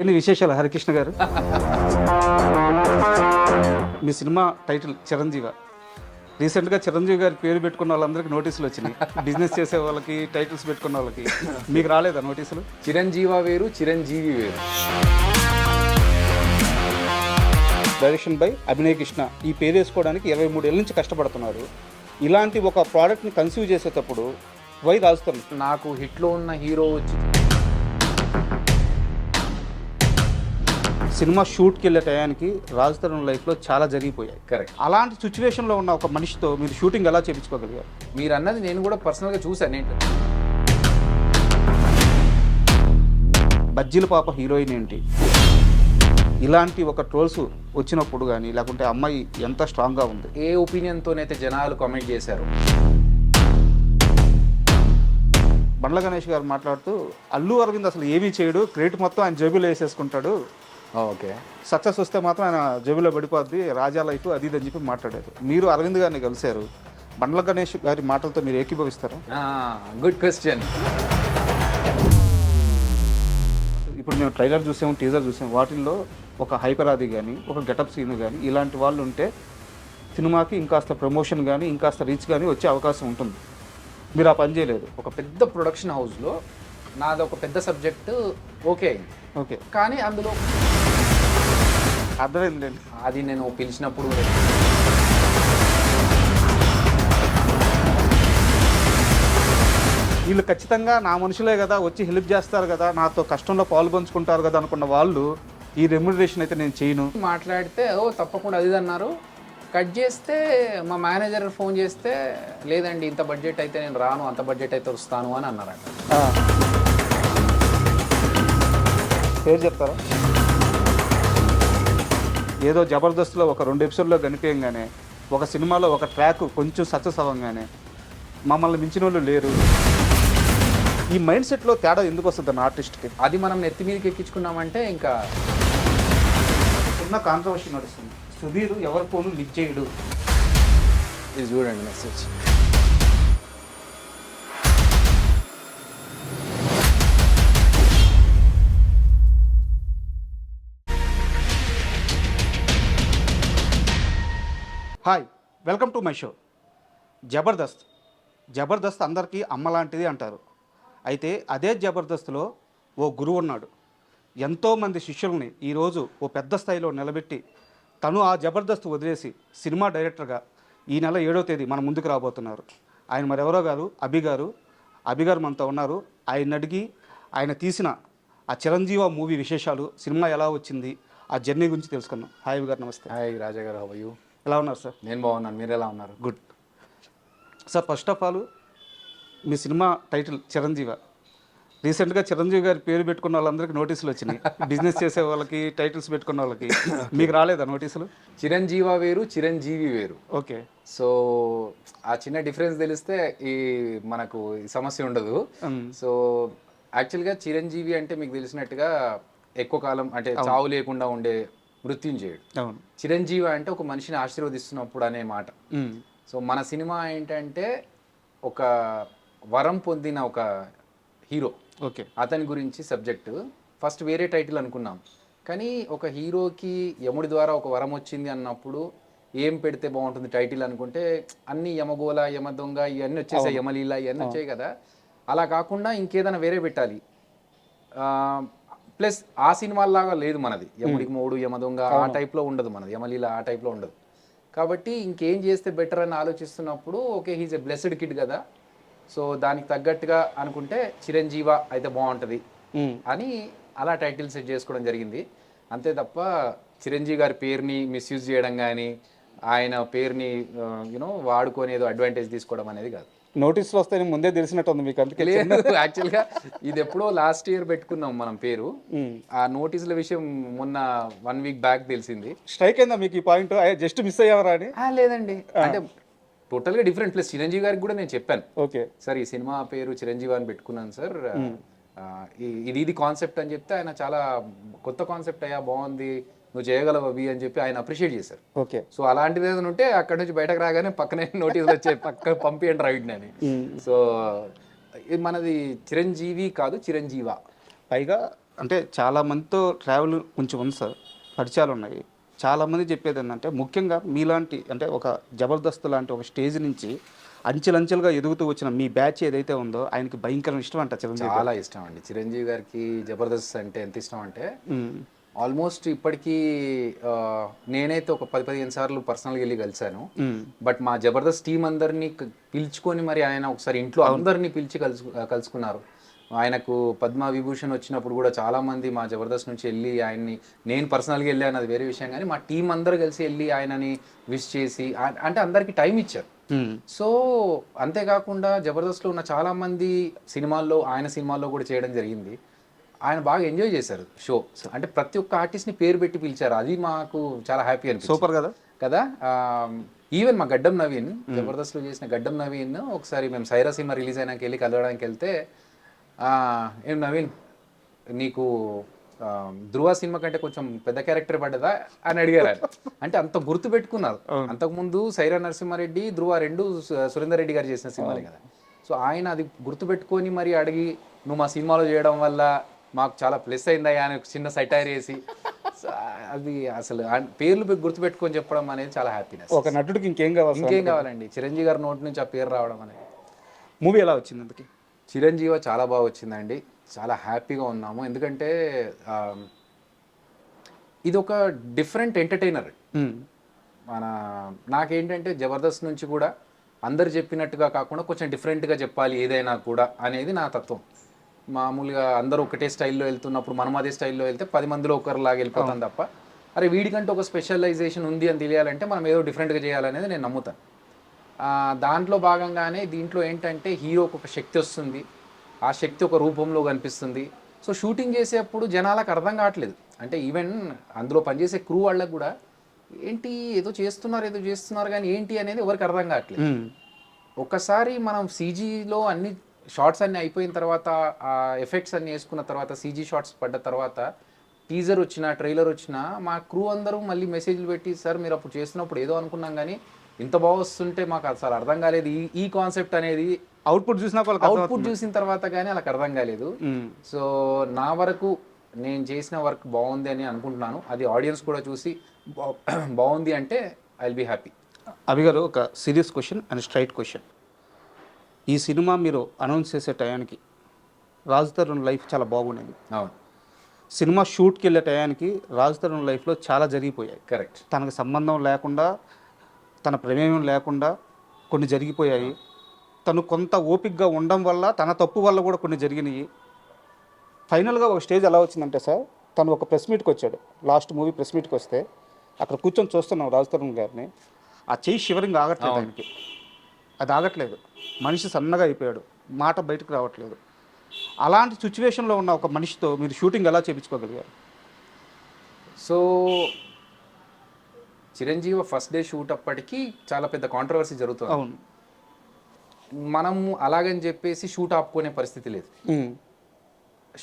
ఎన్ని విశేషాలు హరికృష్ణ గారు? మీ సినిమా టైటిల్ చిరంజీవ. రీసెంట్గా చిరంజీవి గారి పేరు పెట్టుకున్న వాళ్ళందరికీ నోటీసులు వచ్చినాయి. బిజినెస్ చేసే వాళ్ళకి, టైటిల్స్ పెట్టుకున్న వాళ్ళకి. మీకు రాలేదా నోటీసులు? చిరంజీవ వేరు, చిరంజీవి వేరు. Direction by Abhinay Krishna. ఈ పేరు వేసుకోవడానికి 23 ఏళ్ళ నుంచి కష్టపడుతున్నారు. ఇలాంటి ఒక ప్రోడక్ట్ని కన్సీవ్ చేసేటప్పుడు వై రాజుతారు? నాకు హిట్లో ఉన్న హీరో వచ్చి సినిమా షూట్కి వెళ్ళే టయానికి రాజ్ తరుణ్ లైఫ్లో చాలా జరిగిపోయాయి. కరెక్ట్. అలాంటి సిచ్యువేషన్లో ఉన్న ఒక మనిషితో మీరు షూటింగ్ ఎలా చేయించుకోగలిగారు? మీరు అన్నది నేను కూడా పర్సనల్గా చూశాను. ఏంటి బజ్జీల పాప హీరోయిన్ ఏంటి, ఇలాంటి ఒక ట్రోల్స్ వచ్చినప్పుడు కానీ, లేకుంటే అమ్మాయి ఎంత స్ట్రాంగ్గా ఉంది, ఏ ఒపీనియన్తోనైతే జనాలు కామెంట్ చేశారు. బండ్ల గణేష్ గారు మాట్లాడుతూ అల్లు అరవింద్ అసలు ఏమీ చేయడు, క్రెడిట్ మొత్తం ఆయన జేబులో వేసేసుకుంటాడు, ఓకే సక్సెస్ వస్తే మాత్రం ఆయన జేబులో పడిపోద్ది, రాజా లైఫ్ అది ఇది అని చెప్పి మాట్లాడారు. మీరు అరవింద్ గారిని కలిశారు, బండ్ల గణేష్ గారి మాటలతో మీరు ఏకీభవిస్తారా? Good question. ఇప్పుడు మేము ట్రైలర్ చూసాము, టీజర్ చూసాము, వాటిల్లో ఒక హైపరాది కానీ, ఒక గెటప్ సీన్ కానీ, ఇలాంటి వాళ్ళు ఉంటే సినిమాకి ఇంకాస్త ప్రమోషన్ కానీ, ఇంకాస్త రీచ్ కానీ వచ్చే అవకాశం ఉంటుంది. మీరు ఆ పని చేయలేదు. ఒక పెద్ద ప్రొడక్షన్ హౌస్లో నాది ఒక పెద్ద సబ్జెక్టు ఓకే అయింది. ఓకే, కానీ అందులో అర్థమైందండి. అది నేను పిలిచినప్పుడు వీళ్ళు ఖచ్చితంగా నా మనుషులే కదా, వచ్చి హెల్ప్ చేస్తారు కదా, నాతో కష్టంలో పాలు పంచుకుంటారు కదా అనుకున్న వాళ్ళు ఈ రెమ్యునరేషన్ అయితే నేను చేయను మాట్లాడితే తప్పకుండా అది అన్నారు. కట్ చేస్తే మా మేనేజర్ ఫోన్ చేస్తే లేదండి ఇంత బడ్జెట్ అయితే నేను రాను, అంత బడ్జెట్ అయితే వస్తాను అని అన్నారంట. పేరు చెప్తారా? ఏదో జబర్దస్త్లో ఒక 2 ఎపిసోడ్లో కనిపించగానే, ఒక సినిమాలో ఒక ట్రాక్ కొంచెం సక్సెస్ అవ్వగానే మమ్మల్ని మించిన వాళ్ళు లేరు. ఈ మైండ్ సెట్లో తేడా ఎందుకు వస్తుంది అన్న ఆర్టిస్ట్కి? అది మనం నెత్తి మీదకి ఎక్కించుకున్నామంటే ఇంకా చిన్న కాంట్రవర్సీ నడుస్తుంది. సుధీర్ ఎవరి ఫోను లిఫ్ట్ చేయడు. ఇది చూడండి message. Hi, welcome to my show. Jabardasth అందరికీ అమ్మ లాంటిది అంటారు. అయితే అదే జబర్దస్త్లో ఓ గురువు ఉన్నాడు. ఎంతోమంది శిష్యుల్ని ఈరోజు ఓ పెద్ద స్థాయిలో నిలబెట్టి తను ఆ జబర్దస్త్ వదిలేసి సినిమా డైరెక్టర్గా ఈ నెల 7వ తేదీ మన ముందుకు రాబోతున్నారు. ఆయన మరెవరో గారు, అభి గారు మనతో ఉన్నారు. ఆయన అడిగి ఆయన తీసిన ఆ చిరంజీవ మూవీ విశేషాలు, సినిమా ఎలా వచ్చింది, ఆ జర్నీ గురించి తెలుసుకున్నాం. హాయ్ అభి గారు, నమస్తే. హాయ్ రాజా గారు, హౌ ఆర్ యు? ఎలా ఉన్నారు సార్? నేను బాగున్నాను, మీరు ఎలా ఉన్నారు? Good sir. First of all మీ సినిమా టైటిల్ చిరంజీవ. రీసెంట్గా చిరంజీవి గారి పేరు పెట్టుకున్న వాళ్ళందరికీ నోటీసులు వచ్చినాయి. బిజినెస్ చేసే వాళ్ళకి, టైటిల్స్ పెట్టుకున్న వాళ్ళకి. మీకు రాలేదా నోటీసులు? చిరంజీవ వేరు, చిరంజీవి వేరు. ఓకే. సో ఆ చిన్న డిఫరెన్స్ తెలిస్తే మనకు ఈ సమస్య ఉండదు. సో యాక్చువల్గా చిరంజీవి అంటే మీకు తెలిసినట్టుగా ఎక్కువ కాలం అంటే చావు లేకుండా ఉండే మృత్యుంజయుడు. అవును. చిరంజీవి అంటే ఒక మనిషిని ఆశీర్వదిస్తున్నప్పుడు అనే మాట. సో మన సినిమా ఏంటంటే ఒక వరం పొందిన ఒక హీరో, ఓకే, అతని గురించి సబ్జెక్టు. ఫస్ట్ వేరే టైటిల్ అనుకున్నాం, కానీ ఒక హీరోకి యముడి ద్వారా ఒక వరం వచ్చింది అన్నప్పుడు ఏం పెడితే బాగుంటుంది టైటిల్ అనుకుంటే అన్ని యమగోళ, యమ దొంగ ఇవన్నీ వచ్చేసాయి, యమలీల ఇవన్నీ వచ్చాయి కదా. అలా కాకుండా ఇంకేదైనా వేరే పెట్టాలి. ప్లస్ ఆ సినిమాలాగా లేదు మనది, యముడికి మూడు, యమ దొంగ ఆ టైప్లో ఉండదు మనది, యమలీల ఆ టైప్లో ఉండదు. కాబట్టి ఇంకేం చేస్తే బెటర్ అని ఆలోచిస్తున్నప్పుడు okay he's a blessed kid కదా, సో దానికి తగ్గట్టుగా అనుకుంటే చిరంజీవ అయితే బాగుంటుంది అని అలా టైటిల్ సెట్ చేసుకోవడం జరిగింది. అంతే తప్ప చిరంజీవి గారి పేరుని మిస్యూజ్ చేయడం కానీ, ఆయన పేరుని వాడుకొని ఏదో అడ్వాంటేజ్ తీసుకోవడం అనేది కాదు. నోటీసులు వస్తాయని ముందే తెలిసినట్టు ఉంది మీకు? అందుకే లేదు, యాక్చువల్గా ఇది ఎప్పుడో లాస్ట్ ఇయర్ పెట్టుకున్నాం మనం పేరు. ఆ నోటీసుల విషయం మొన్న 1 వీక్ బ్యాక్ తెలిసింది. స్ట్రైక్ అయిందా మీకు ఈ పాయింట్? జస్ట్ మిస్ అయ్యావరా అని? లేదండి, అంటే టోటల్గా డిఫరెంట్. ప్లస్ చిరంజీవి గారికి కూడా నేను చెప్పాను, ఓకే సార్ ఈ సినిమా పేరు చిరంజీవి అని పెట్టుకున్నాను సార్, ఇది కాన్సెప్ట్ అని చెప్తే ఆయన చాలా కొత్త కాన్సెప్ట్ అయ్యా, బాగుంది, నువ్వు చేయగలవు అవి అని చెప్పి ఆయన అప్రిషియేట్ చేశారు. ఓకే. సో అలాంటిది ఏదైనా ఉంటే అక్కడ నుంచి బయటకు రాగానే పక్కనే నోటీసులు వచ్చే పక్క పంపియండి రైట్ అని. సో ఇది మనది చిరంజీవి కాదు చిరంజీవా. పైగా అంటే చాలా మందితో ట్రావెల్ కొంచెం ఉంది సార్, పరిచయాలు ఉన్నాయి. చాలామంది చెప్పేది ఏంటంటే ముఖ్యంగా మీలాంటి అంటే ఒక జబర్దస్త్ లాంటి ఒక స్టేజ్ నుంచి అంచెలంచెలుగా ఎదుగుతూ వచ్చిన మీ బ్యాచ్ ఏదైతే ఉందో ఆయనకి భయంకరం ఇష్టం అంట చిరంజీవి గారు. చాలా ఇష్టం అండి చిరంజీవి గారికి జబర్దస్త్ అంటే ఎంత ఇష్టం అంటే ఉమ్, ఆల్మోస్ట్ ఇప్పటికీ నేనైతే ఒక 10-15 సార్లు పర్సనల్గా వెళ్ళి కలిశాను. ఉమ్, బట్ మా జబర్దస్త్ టీం అందరినీ పిలుచుకొని మరి ఆయన ఒకసారి ఇంట్లో అందరినీ పిలిచి కలుసుకున్నారు. ఆయనకు పద్మ విభూషణ్ వచ్చినప్పుడు కూడా చాలామంది మా జబర్దస్త్ నుంచి వెళ్ళి ఆయన్ని, నేను పర్సనల్గా వెళ్ళాను అది వేరే విషయం, కానీ మా టీం అందరూ కలిసి వెళ్ళి ఆయనని విష్ చేసి అంటే అందరికీ టైం ఇచ్చారు. ఉమ్, సో అంతేకాకుండా జబర్దస్త్లో ఉన్న చాలామంది సినిమాల్లో, ఆయన సినిమాల్లో కూడా చేయడం జరిగింది. ఆయన బాగా ఎంజాయ్ చేశారు షో. అంటే ప్రతి ఒక్క ఆర్టిస్ట్ని పేరు పెట్టి పిలిచారు, అది మాకు చాలా హ్యాపీ అనిపించింది. సూపర్ కదా కదా. ఈవెన్ మా గడ్డం నవీన్, జబర్దస్త్లో చేసిన గడ్డం నవీన్ ఒకసారి మేము సైరా సినిమా రిలీజ్ అయినాక వెళ్ళి కలవడానికి వెళ్తే, ఏం నవీన్ నీకు ధృవ సినిమా కంటే కొంచెం పెద్ద క్యారెక్టర్ పడ్డదా అని అడిగారు ఆయన. అంటే అంత గుర్తు పెట్టుకున్నారు. అంతకుముందు సైరా నరసింహారెడ్డి, ధృవ రెండు సురేందర్ రెడ్డి గారు చేసిన సినిమాలే కదా. సో ఆయన అది గుర్తు పెట్టుకొని మరి అడిగి, నువ్వు మా సినిమాలో చేయడం వల్ల మాకు చాలా ప్లస్ అయిందా అని చిన్న సైటైర్ వేసి, అది అసలు పేర్లు గుర్తుపెట్టుకొని చెప్పడం అనేది చాలా హ్యాపీనెస్. ఒక నటుడికి ఇంకేం కావాలండి, చిరంజీవి గారి నోటి నుంచి ఆ పేరు రావడం అనేది. మూవీ ఎలా వచ్చింది అందుకే? చిరంజీవి చాలా బాగా వచ్చిందండి, చాలా హ్యాపీగా ఉన్నాము. ఎందుకంటే ఇది ఒక డిఫరెంట్ ఎంటర్టైనర్. నాకేంటంటే జబర్దస్త్ నుంచి కూడా అందరు చెప్పినట్టుగా కాకుండా కొంచెం డిఫరెంట్గా చెప్పాలి ఏదైనా కూడా అనేది నా తత్వం. మామూలుగా అందరూ ఒకటే స్టైల్లో వెళ్తున్నప్పుడు మనం అదే స్టైల్లో వెళ్తే 10 మందిలో ఒకరిలాగా వెళ్ళిపోతాం తప్ప, అరే వీడికంటే ఒక స్పెషలైజేషన్ ఉంది అని తెలియాలంటే మనం ఏదో డిఫరెంట్గా చేయాలనేది నేను నమ్ముతాను. దాంట్లో భాగంగానే దీంట్లో ఏంటంటే హీరోకి ఒక శక్తి వస్తుంది, ఆ శక్తి ఒక రూపంలో కనిపిస్తుంది. సో షూటింగ్ చేసేప్పుడు జనాలకు అర్థం కావట్లేదు. అంటే ఈవెన్ అందులో పనిచేసే క్రూ వాళ్ళకు కూడా ఏంటి ఏదో చేస్తున్నారు కానీ ఏంటి అనేది ఎవరికి అర్థం కావట్లేదు. ఒక్కసారి మనం సీజీలో అన్ని షార్ట్స్ అన్నీ అయిపోయిన తర్వాత, ఆ ఎఫెక్ట్స్ అన్నీ వేసుకున్న తర్వాత, సీజీ షార్ట్స్ పడ్డ తర్వాత, టీజర్ వచ్చినా ట్రైలర్ వచ్చినా మా క్రూ అందరూ మళ్ళీ మెసేజ్లు పెట్టి, సార్ మీరు అప్పుడు చేస్తున్నప్పుడు ఏదో అనుకున్నాం కానీ ఇంత బాగా వస్తుంటే మాకు అసలు అర్థం కాలేదు, ఈ కాన్సెప్ట్ అనేది అవుట్పుట్ చూసిన తర్వాత కానీ వాళ్ళకి అర్థం కాలేదు. సో నా వరకు నేను చేసిన వర్క్ బాగుంది అని అనుకుంటున్నాను. అది ఆడియన్స్ కూడా చూసి బాగుంది అంటే ఐ విల్ బీ హ్యాపీ. అభి గారు, ఒక serious question and straight question. ఈ సినిమా మీరు అనౌన్స్ చేసే టయానికి రాజ్ తరుణ్ లైఫ్ చాలా బాగుండేది. అవును. సినిమా షూట్కి వెళ్ళే టయానికి రాజ్ తరుణ్ లైఫ్లో చాలా జరిగిపోయాయి. కరెక్ట్. తనకు సంబంధం లేకుండా, తన ప్రమేయం లేకుండా కొన్ని జరిగిపోయాయి. తను కొంత ఓపికగా ఉండడం వల్ల, తన తప్పు వల్ల కూడా కొన్ని జరిగినాయి. ఫైనల్గా ఒక స్టేజ్ ఎలా వచ్చిందంటే సార్, తను ఒక ప్రెస్ మీట్కి వచ్చాడు, లాస్ట్ మూవీ ప్రెస్ మీట్కి వస్తే అక్కడ కూర్చొని చూస్తున్నాం రాజ్ తరుణ్ గారిని. ఆ చెయ్యి షివరింగ్ ఆగట్లేదు ఆయనకి, అది ఆగట్లేదు. మనిషి సన్నగా అయిపోయాడు, మాట బయటకు రావట్లేదు. అలాంటి సిచ్యువేషన్లో ఉన్న ఒక మనిషితో మీరు షూటింగ్ ఎలా చేయించుకోగలిగారు? So Chiranjeevi first day shoot అప్పటికి చాలా పెద్ద కాంట్రవర్సీ జరుగుతుంది. అవును. మనం అలాగని చెప్పేసి షూట్ ఆపుకునే పరిస్థితి లేదు.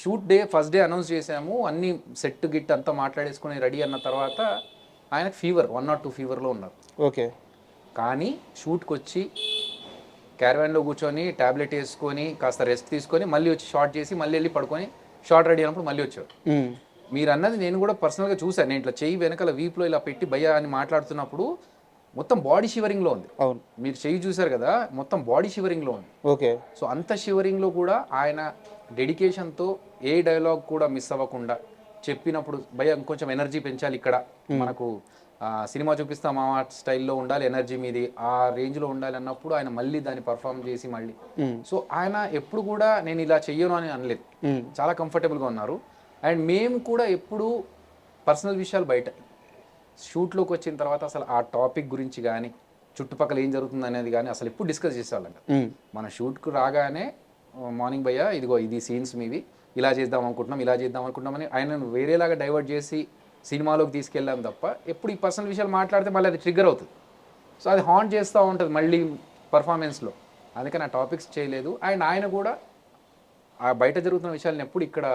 Shoot day first day announce చేసాము, అన్ని సెట్ గిట్ అంతా మాట్లాడేసుకుని రెడీ అన్న తర్వాత ఆయనకు ఫీవర్ 102 ఫీవర్లో ఉన్నారు. ఓకే. కానీ షూట్కి వచ్చి క్యారవాన్లో కూర్చొని ట్యాబ్లెట్ వేసుకొని కాస్త రెస్ట్ తీసుకొని మళ్ళీ వచ్చి షార్ట్ చేసి మళ్ళీ వెళ్ళి పడుకొని షార్ట్ రెడీ అయినప్పుడు మళ్ళీ వచ్చాడు. మీరు అన్నది నేను కూడా పర్సనల్గా చూశాను. నేను ఇట్లా చెయ్యి వెనకాల వీప్లో ఇలా పెట్టి భయ్యా అని మాట్లాడుతున్నప్పుడు మొత్తం బాడీ షివరింగ్లో ఉంది. అవును. మీరు చెయ్యి చూశారు కదా, మొత్తం బాడీ షివరింగ్లో ఉంది. ఓకే. సో అంత షివరింగ్లో కూడా ఆయన డెడికేషన్తో ఏ డైలాగ్ కూడా మిస్ అవ్వకుండా చెప్పినప్పుడు భయ్యా ఇంకొంచెం ఎనర్జీ పెంచాలి, ఇక్కడ మనకు సినిమా చూపిస్తాం ఆ స్టైల్లో ఉండాలి, ఎనర్జీ మీది ఆ రేంజ్లో ఉండాలి అన్నప్పుడు ఆయన మళ్ళీ దాన్ని పర్ఫామ్ చేసి మళ్ళీ. సో ఆయన ఎప్పుడు కూడా నేను ఇలా చెయ్యను అని అనలేదు, చాలా కంఫర్టబుల్గా ఉన్నారు. అండ్ మేము కూడా ఎప్పుడు పర్సనల్ విషయాలు బయట షూట్లోకి వచ్చిన తర్వాత అసలు ఆ టాపిక్ గురించి కానీ చుట్టుపక్కల ఏం జరుగుతుంది అనేది కానీ అసలు ఎప్పుడు డిస్కస్ చేసేవాళ్ళం. మన షూట్కు రాగానే మార్నింగ్ భయ్యా ఇదిగో ఇది సీన్స్ మీవి, ఇలా చేద్దాం అనుకుంటున్నాం అని ఆయనను వేరేలాగా డైవర్ట్ చేసి సినిమాలోకి తీసుకెళ్ళాం తప్ప ఎప్పుడు ఈ పర్సనల్ విషయాలు మాట్లాడితే మళ్ళీ అది ట్రిగ్గర్ అవుతుంది. సో అది హాంట్ చేస్తూ ఉంటుంది మళ్ళీ పర్ఫార్మెన్స్లో. అందుకని ఆ టాపిక్స్ చేయలేదు. అండ్ ఆయన కూడా ఆ బయట జరుగుతున్న విషయాలను ఎప్పుడు ఇక్కడ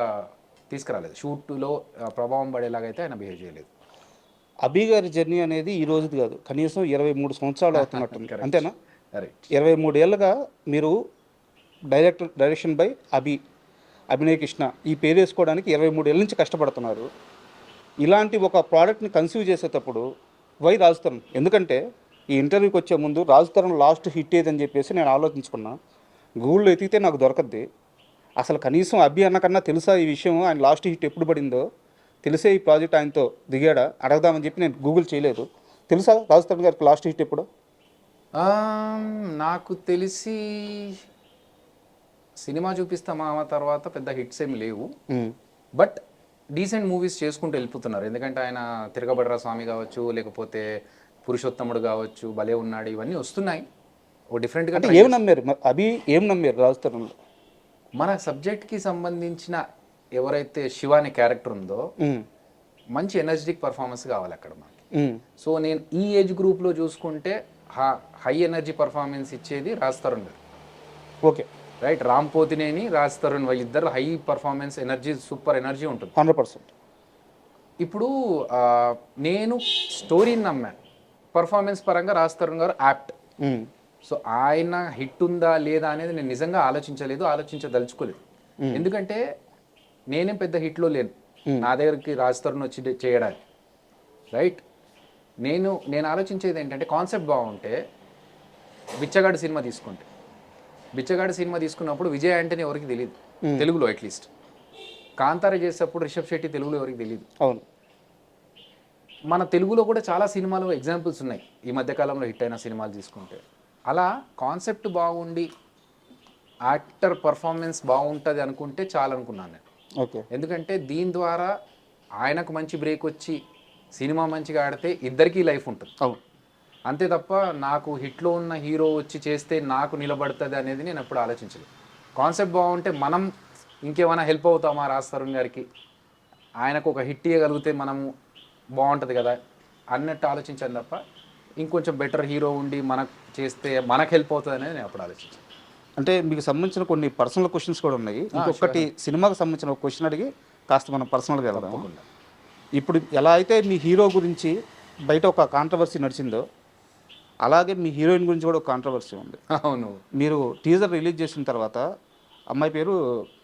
తీసుకురాలేదు, షూట్లో ప్రభావం పడేలాగైతే ఆయన బిహేవ్ చేయలేదు. అభి గారి జర్నీ అనేది ఈ రోజుది కాదు, కనీసం 23 సంవత్సరాలు అవుతున్నట్టుంది, అంతేనా? 23 ఏళ్ళుగా మీరు డైరెక్షన్ బై అభినయ్ కృష్ణ ఈ పేరు వేసుకోవడానికి 23 ఏళ్ళ నుంచి కష్టపడుతున్నారు. ఇలాంటి ఒక ప్రోడక్ట్ని కన్సీవ్ చేసేటప్పుడు వై రాజ్ తరుణ్? ఎందుకంటే ఈ ఇంటర్వ్యూకి వచ్చే ముందు రాజ్ తరుణ్ లాస్ట్ హిట్ ఏదని చెప్పేసి నేను ఆలోచించుకున్నా. గూగుల్లో ఎతికితే నాకు దొరకద్ది. అసలు కనీసం అభి అన్న కన్నా తెలుసా ఈ విషయం, ఆయన లాస్ట్ హిట్ ఎప్పుడు పడిందో తెలిసే ఈ ప్రాజెక్ట్ ఆయనతో దిగాడా అడగదామని చెప్పి నేను గూగుల్ చేయలేదు. తెలుసా రాజ్ తరుణ్ గారికి లాస్ట్ హిట్ ఎప్పుడు? నాకు తెలిసి సినిమా చూపిస్తా మామ తర్వాత పెద్ద హిట్స్ ఏమి లేవు, బట్ డీసెంట్ మూవీస్ చేసుకుంటూ వెళ్ళిపోతున్నారు. ఎందుకంటే ఆయన తిరగబడరా స్వామి కావచ్చు, లేకపోతే పురుషోత్తముడు కావచ్చు, భలే ఉన్నాడు, ఇవన్నీ వస్తున్నాయి. ఓ డిఫరెంట్గా ఏం నమ్మారు అభి, ఏం నమ్మారు రాజ్ తరుణ్లో? మన సబ్జెక్ట్కి సంబంధించిన ఎవరైతే శివ అనే క్యారెక్టర్ ఉందో మంచి ఎనర్జెటిక్ పర్ఫార్మెన్స్ కావాలి అక్కడ మనకి. సో నేను ఈ ఏజ్ గ్రూప్లో చూసుకుంటే హై ఎనర్జీ పర్ఫార్మెన్స్ ఇచ్చేది రాజ్ తరుణ్ గారు. ఓకే రైట్, రామ్ పోతినేని రాజ్ తరుణ్ వాళ్ళిద్దరు high performance energy, super energy ఉంటుంది 100%. ఇప్పుడు నేను స్టోరీని నమ్మాను, పర్ఫార్మెన్స్ పరంగా రాజ్ తరుణ్ గారు యాప్ట్. సో ఆయన హిట్ ఉందా లేదా అనేది నేను నిజంగా ఆలోచించదలుచుకోలేదు. ఎందుకంటే నేనేం పెద్ద హిట్లో లేను, నా దగ్గరికి రాజ్ తరుణ్ వచ్చి చేయడానికి. రైట్, నేను ఆలోచించేది ఏంటంటే కాన్సెప్ట్ బాగుంటే. బిచ్చగాడు సినిమా తీసుకున్నప్పుడు విజయ్ యాంటనీ ఎవరికి తెలియదు తెలుగులో, అట్లీస్ట్. కాంతార చేసేటప్పుడు రిషబ్ శెట్టి తెలుగులో ఎవరికి తెలియదు. అవును, మన తెలుగులో కూడా చాలా సినిమాలు ఎగ్జాంపుల్స్ ఉన్నాయి ఈ మధ్యకాలంలో హిట్ అయిన సినిమాలు తీసుకుంటే. అలా కాన్సెప్ట్ బాగుండి యాక్టర్ పర్ఫార్మెన్స్ బాగుంటుంది అనుకుంటే చాలా అనుకున్నాను నేను. ఓకే, ఎందుకంటే దీని ద్వారా ఆయనకు మంచి బ్రేక్ వచ్చి సినిమా మంచిగా ఆడితే ఇద్దరికీ లైఫ్ ఉంటుంది. అవును, అంతే తప్ప నాకు హిట్లో ఉన్న హీరో వచ్చి చేస్తే నాకు నిలబడుతుంది అనేది నేను ఎప్పుడు ఆలోచించలేదు. కాన్సెప్ట్ బాగుంటే మనం ఇంకేమైనా హెల్ప్ అవుతామా రాజ్ తరుణ్ గారికి, ఆయనకు ఒక హిట్ ఇవ్వగలిగితే మనము బాగుంటుంది కదా అన్నట్టు ఆలోచించాను తప్ప ఇంకొంచెం బెటర్ హీరో ఉండి మనకు చేస్తే మనకు హెల్ప్ అవుతుంది అనేది నేను అప్పుడు ఆలోచించాను. అంటే మీకు సంబంధించిన కొన్ని పర్సనల్ క్వశ్చన్స్ కూడా ఉన్నాయి. ఇంకొకటి సినిమాకి సంబంధించిన ఒక క్వశ్చన్ అడిగి కాస్త మనం పర్సనల్గా వెళ్దాం. ఇప్పుడు ఎలా అయితే మీ హీరో గురించి బయట ఒక కాంట్రవర్సీ నడిచిందో అలాగే మీ హీరోయిన్ గురించి కూడా ఒక కాంట్రవర్సీ ఉంది. అవును, మీరు టీజర్ రిలీజ్ చేసిన తర్వాత అమ్మాయి పేరు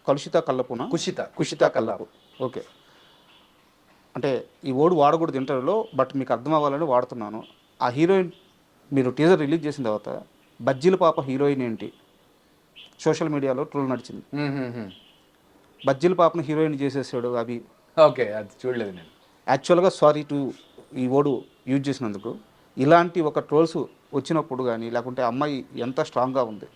కుషిత కల్లాపు. ఓకే, అంటే ఈ వర్డ్ వాడకూడదు ఇంటర్వ్యూలో, బట్ మీకు అర్థం అవ్వాలని వాడుతున్నాను. ఆ హీరోయిన్ మీరు టీజర్ రిలీజ్ చేసిన తర్వాత బజ్జీల పాప హీరోయిన్ ఏంటి సోషల్ మీడియాలో ట్రోల్ నడిచింది. బజ్జీల పాపను హీరోయిన్ చేసేసాడు అవి. ఓకే, అది చూడలేదు నేను. యాక్చువల్గా సారీ టు ఈ వర్డ్ యూజ్ చేసినందుకు. ఇలాంటి ఒక ట్రోల్స్ వచ్చినప్పుడు కానీ లేకుంటే అమ్మాయి ఎంత స్ట్రాంగ్గా ఉంది?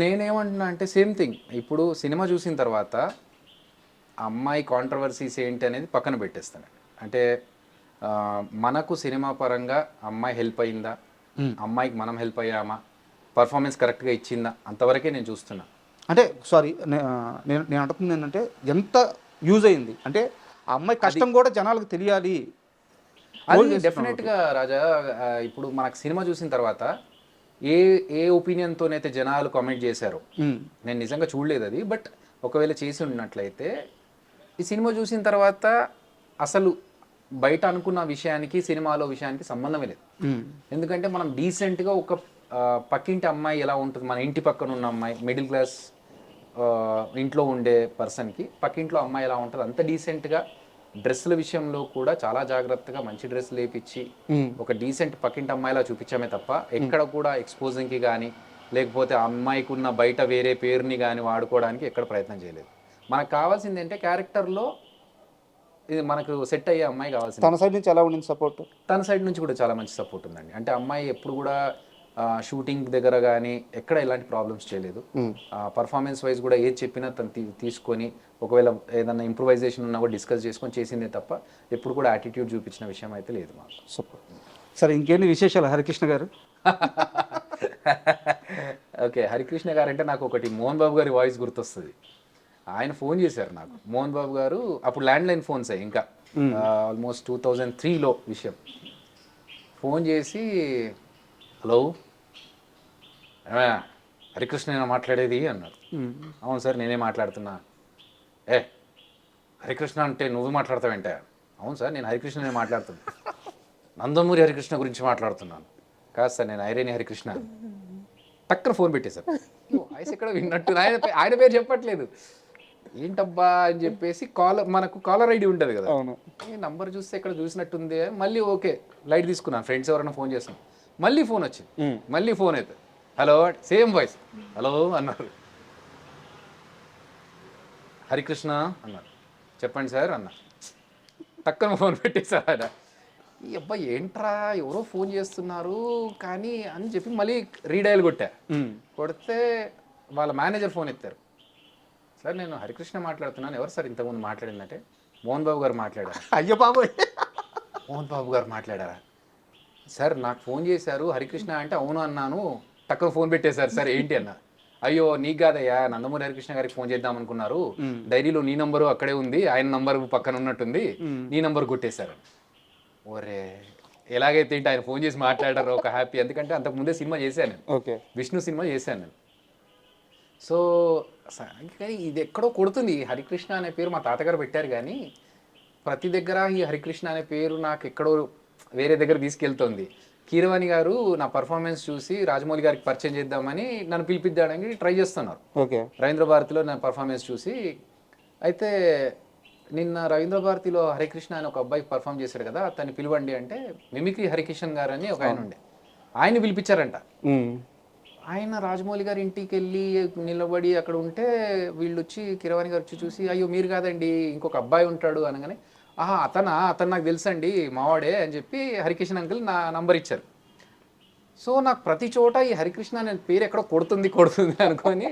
నేనేమంటున్నా అంటే సేమ్ థింగ్. ఇప్పుడు సినిమా చూసిన తర్వాత అమ్మాయి కాంట్రవర్సీస్ ఏంటి అనేది పక్కన పెట్టేస్తాను. అంటే మనకు సినిమా పరంగా అమ్మాయి హెల్ప్ అయిందా, అమ్మాయికి మనం హెల్ప్ అయ్యామా, పర్ఫార్మెన్స్ కరెక్ట్గా ఇచ్చిందా, అంతవరకే నేను చూస్తున్నా. అంటే సారీ, నేను అంటుంది ఏంటంటే ఎంత యూజ్ అయింది అంటే ఆ అమ్మాయి కష్టం కూడా జనాలకు తెలియాలి. అది డెఫినెట్గా రాజా. ఇప్పుడు మనకు సినిమా చూసిన తర్వాత ఏ ఒపీనియన్తోనైతే జనాలు కామెంట్ చేశారు, నేను నిజంగా చూడలేదు అది, బట్ ఒకవేళ చేసి ఉన్నట్లయితే ఈ సినిమా చూసిన తర్వాత అసలు బయట అనుకున్న విషయానికి సినిమాలో విషయానికి సంబంధమే లేదు. ఎందుకంటే మనం డీసెంట్గా ఒక పక్కింటి అమ్మాయి ఎలా ఉంటుంది, మన ఇంటి పక్కన ఉన్న అమ్మాయి, మిడిల్ క్లాస్ ఇంట్లో ఉండే పర్సన్కి పక్కింట్లో అమ్మాయి ఎలా ఉంటుంది అంత డీసెంట్గా, డ్రెస్సుల విషయంలో కూడా చాలా జాగ్రత్తగా మంచి డ్రెస్సులు వేయించి ఒక డీసెంట్ పక్కింటి అమ్మాయిలా చూపించామే తప్ప ఎక్కడ కూడా ఎక్స్పోజింగ్కి కానీ లేకపోతే ఆ అమ్మాయికి ఉన్న బయట వేరే పేరుని కానీ వాడుకోవడానికి ఎక్కడ ప్రయత్నం చేయలేదు. మనకు కావాల్సింది ఏంటంటే క్యారెక్టర్లో ఇది మనకు సెట్ అయ్యే అమ్మాయి కావాల్సింది. తన సైడ్ నుంచి ఎలా ఉండింది సపోర్ట్? తన సైడ్ నుంచి కూడా చాలా మంచి సపోర్ట్ ఉందండి. అంటే అమ్మాయి ఎప్పుడు కూడా షూటింగ్ దగ్గర కానీ ఎక్కడ ఎలాంటి ప్రాబ్లమ్స్ చేయలేదు. పర్ఫార్మెన్స్ వైజ్ కూడా ఏది చెప్పినా తను తీసుకొని ఒకవేళ ఏదైనా ఇంప్రూవైజేషన్ ఉన్నా కూడా డిస్కస్ చేసుకొని చేసిందే తప్ప ఎప్పుడు కూడా యాటిట్యూడ్ చూపించిన విషయం అయితే లేదు మాకు. సూపర్. సరే, ఇంకేంటి విశేషాలు హరికృష్ణ గారు? ఓకే, హరికృష్ణ గారు అంటే నాకు ఒకటి మోహన్ బాబు గారి వాయిస్ గుర్తొస్తుంది. ఆయన ఫోన్ చేశారు నాకు, మోహన్ బాబు గారు. అప్పుడు ల్యాండ్లైన్ ఫోన్స్ ఇంకా ఆల్మోస్ట్ 2003లో విషయం. ఫోన్ చేసి, హలో హరికృష్ణ మాట్లాడేది అన్నారు. అవును సార్, నేనే మాట్లాడుతున్నా. హరికృష్ణ అంటే నువ్వు మాట్లాడతావేంటే? అవును సార్, నేను హరికృష్ణనే మాట్లాడుతున్నా. నందమూరి హరికృష్ణ గురించి మాట్లాడుతున్నాను. కాదు సార్, నేను ఐరేని హరికృష్ణ. టక్కన ఫోన్ పెట్టేశారు. వాయిస్ ఎక్కడ విన్నట్టు, ఆయన పేరు చెప్పట్లేదు. ఏంటబ్బా అని చెప్పేసి మనకు కాలర్ ఐడి ఉంటుంది కదా, అవును. నంబర్ చూస్తే ఇక్కడ చూసినట్టుంది. మళ్ళీ ఓకే లైట్ తీసుకున్నాను, ఫ్రెండ్స్ ఎవరైనా ఫోన్ చేస్తాను. మళ్ళీ ఫోన్ వచ్చింది, మళ్ళీ ఫోన్ అయితే హలో సేమ్ వాయిస్, హలో అన్నారు. హరికృష్ణ అన్నారు. చెప్పండి సార్ అన్న. టక్కన ఫోన్ పెట్టేశారు ఆయన. ఈ అబ్బాయి ఏంట్రా ఎవరో ఫోన్ చేస్తున్నారు కానీ అని చెప్పి మళ్ళీ రీడయల్ కొడితే వాళ్ళ మేనేజర్ ఫోన్ ఎత్తారు. సార్ నేను హరికృష్ణ మాట్లాడుతున్నాను. ఎవరు సార్ ఇంతకుముందు మాట్లాడిందంటే మోహన్ బాబు గారు మాట్లాడారు. అయ్యో బాబోయ్, మోహన్ బాబు గారు మాట్లాడారా సార్? నాకు ఫోన్ చేశారు హరికృష్ణ అంటే అవును అన్నాను, టక్కున ఫోన్ పెట్టేశారు సార్. ఏంటి అన్న? అయ్యో నీకు కాదయ్యా, నందమూరి హరికృష్ణ గారికి ఫోన్ చేద్దాం అనుకున్నారు, డైరీలో నీ నంబరు అక్కడే ఉంది, ఆయన నంబర్ పక్కన ఉన్నట్టుంది, నీ నంబర్ కొట్టేశారు. ఓరే ఎలాగైతే ఏంటి, ఆయన ఫోన్ చేసి మాట్లాడారు ఒక హ్యాపీ. ఎందుకంటే అంతకుముందే సినిమా చేశాను నేను, ఓకే, విష్ణు సినిమా చేశాను నేను. సో కానీ ఇది ఎక్కడో కొడుతుంది. హరికృష్ణ అనే పేరు మా తాతగారు పెట్టారు కానీ ప్రతి దగ్గర ఈ హరికృష్ణ అనే పేరు నాకు ఎక్కడో వేరే దగ్గర తీసుకెళ్తుంది. కీరవాణి గారు నా పర్ఫార్మెన్స్ చూసి రాజమౌళి గారికి పరిచయం చేద్దామని నన్ను పిలిపిద్దాడానికి ట్రై చేస్తున్నారు. ఓకే, రవీంద్ర భారతిలో నా పర్ఫార్మెన్స్ చూసి. అయితే నిన్న రవీంద్ర భారతిలో హరికృష్ణ అని ఒక అబ్బాయి పర్ఫామ్ చేశాడు కదా, అతన్ని పిలవండి అంటే మిమిక్రీ హరికిషన్ గారు అని ఒక ఆయన ఉండే, ఆయన పిలిపించారంట. ఆయన రాజమౌళి గారి ఇంటికి వెళ్ళి నిలబడి అక్కడ ఉంటే వీళ్ళు వచ్చి కిరవాణి గారు వచ్చి చూసి అయ్యో మీరు కాదండి ఇంకొక అబ్బాయి ఉంటాడు అనగానే అతను నాకు తెలుసండి మావాడే అని చెప్పి హరికృష్ణ అంకుల్ నా నంబర్ ఇచ్చారు. సో నాకు ప్రతి చోట ఈ హరికృష్ణ అనే పేరు ఎక్కడో కొడుతుంది అనుకొని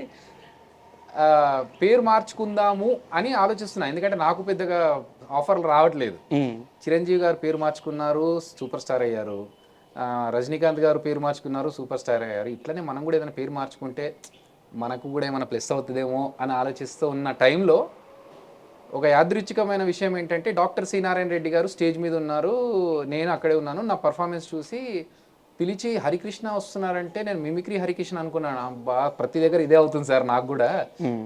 పేరు మార్చుకుందాము అని ఆలోచిస్తున్నా. ఎందుకంటే నాకు పెద్దగా ఆఫర్లు రావట్లేదు. చిరంజీవి గారు పేరు మార్చుకున్నారు, సూపర్ స్టార్ అయ్యారు. రజనీకాంత్ గారు పేరు మార్చుకున్నారు, సూపర్ స్టార్ అయ్యారు. ఇట్లనే మనం కూడా ఏదైనా పేరు మార్చుకుంటే మనకు కూడా ఏమైనా ప్లస్ అవుతుందేమో అని ఆలోచిస్తూ ఉన్న టైంలో ఒక యాదృచ్ఛికమైన విషయం ఏంటంటే డాక్టర్ సి నారాయణ రెడ్డి గారు స్టేజ్ మీద ఉన్నారు, నేను అక్కడే ఉన్నాను. నా పర్ఫార్మెన్స్ చూసి పిలిచి హరికృష్ణ వస్తున్నారంటే నేను మిమిక్రీ హరికృష్ణ అనుకున్నాను. అబ్బా ప్రతి దగ్గర ఇదే అవుతుంది సార్ నాకు కూడా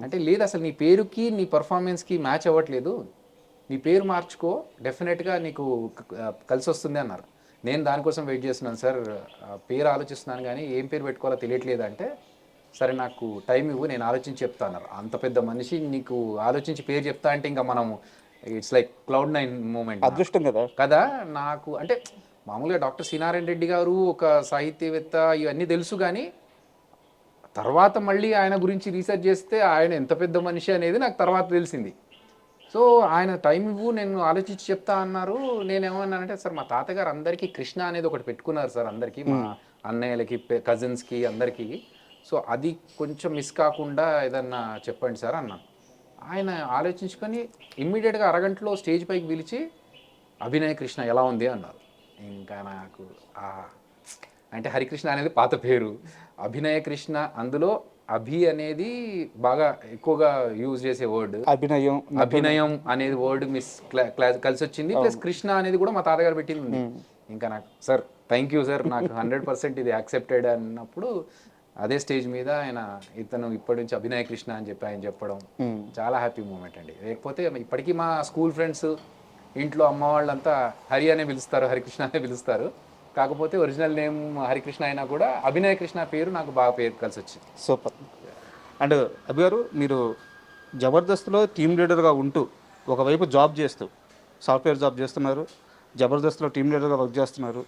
అంటే, లేదు అసలు నీ పేరుకి నీ పర్ఫార్మెన్స్కి మ్యాచ్ అవ్వట్లేదు, నీ పేరు మార్చుకో డెఫినెట్గా నీకు కలిసి వస్తుంది అన్నారు. నేను దానికోసం వెయిట్ చేస్తున్నాను సార్, పేరు ఆలోచిస్తున్నాను కానీ ఏం పేరు పెట్టుకోవాలో తెలియట్లేదు అంటే, సరే నాకు టైం ఇవ్వు నేను ఆలోచించి చెప్తా అన్నారు. అంత పెద్ద మనిషి నీకు ఆలోచించి పేరు చెప్తా అంటే ఇంకా మనము ఇట్స్ లైక్ క్లౌడ్ 9 మూమెంట్, అదృష్టం కదా కదా. నాకు అంటే మామూలుగా డాక్టర్ సి నారాయణ రెడ్డి గారు ఒక సాహిత్యవేత్త ఇవన్నీ తెలుసు కానీ తర్వాత మళ్ళీ ఆయన గురించి రీసెర్చ్ చేస్తే ఆయన ఎంత పెద్ద మనిషి అనేది నాకు తర్వాత తెలిసింది. సో ఆయన టైం ఇవ్వు నేను ఆలోచించి చెప్తా అన్నారు. నేనేమన్నానంటే సార్ మా తాతగారు అందరికీ కృష్ణ అనేది ఒకటి పెట్టుకున్నారు సార్, అందరికీ మా అన్నయ్యలకి కజిన్స్కి అందరికీ. సో అది కొంచెం మిస్ కాకుండా ఏదన్నా చెప్పండి సార్ అన్నాను. ఆయన ఆలోచించుకొని ఇమ్మీడియట్గా అరగంటలో స్టేజ్ పైకి పిలిచి అభినయ కృష్ణ ఎలా ఉంది అన్నారు. ఇంకా నాకు అంటే హరికృష్ణ అనేది పాత పేరు, అభినయ కృష్ణ, అందులో అభి అనేది బాగా ఎక్కువగా యూజ్ చేసే వర్డ్, అభినయం అనేది వర్డ్ కలిసి వచ్చింది. ప్లస్ కృష్ణ అనేది కూడా మా తాతగారు పెట్టింది ఉంది. ఇంకా నాకు సార్ థ్యాంక్ యూ సార్, నాకు 100% ఇది యాక్సెప్టెడ్ అన్నప్పుడు అదే స్టేజ్ మీద ఆయన ఇతను ఇప్పటి నుంచి అభినయ కృష్ణ అని చెప్పి ఆయన చెప్పడం చాలా హ్యాపీ మూమెంట్ అండి. లేకపోతే ఇప్పటికీ మా స్కూల్ ఫ్రెండ్స్ ఇంట్లో అమ్మ వాళ్ళంతా హరి అనే పిలుస్తారు, హరికృష్ణ అనే పిలుస్తారు. కాకపోతే ఒరిజినల్ నేమ్ హరికృష్ణ అయినా కూడా అభినయ కృష్ణ పేరు నాకు బాగా పేరు కలిసి వచ్చింది. సూపర్. అండ్ అభి గారు మీరు జబర్దస్త్లో టీమ్ లీడర్గా ఉంటూ ఒకవైపు జాబ్ చేస్తూ సాఫ్ట్వేర్ జాబ్ చేస్తున్నారు, జబర్దస్త్లో టీమ్ లీడర్గా వర్క్ చేస్తున్నారు,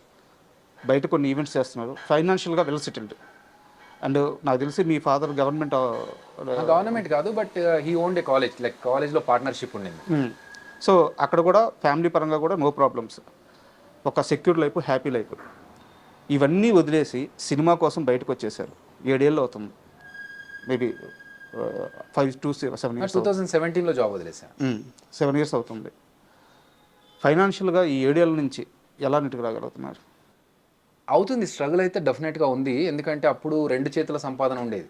బయట కొన్ని ఈవెంట్స్ చేస్తున్నారు, ఫైనాన్షియల్గా వెల్ సెటిల్డ్. అండ్ నాకు తెలిసి మీ ఫాదర్ గవర్నమెంట్ కాదు but he owned A college, like కాలేజ్లో పార్ట్నర్షిప్ ఉండింది. సో అక్కడ కూడా ఫ్యామిలీ పరంగా కూడా నో ప్రాబ్లమ్స్, ఒక సెక్యూర్ లైఫ్, హ్యాపీ లైఫ్. ఇవన్నీ వదిలేసి సినిమా కోసం బయటకు వచ్చేసారు. 7 ఏళ్ళు అవుతుంది, మేబీ 5 to 7 years. 2017లో జాబ్ వదిలేసాను. 7 years అవుతుంది. ఫైనాన్షియల్గా ఈ 7 ఏళ్ళ నుంచి ఎలా నెట్టుకు రాగలుగుతున్నారు? అవుతుంది, స్ట్రగుల్ అయితే డెఫినెట్గా ఉంది. ఎందుకంటే అప్పుడు 2 చేతుల సంపాదన ఉండేది.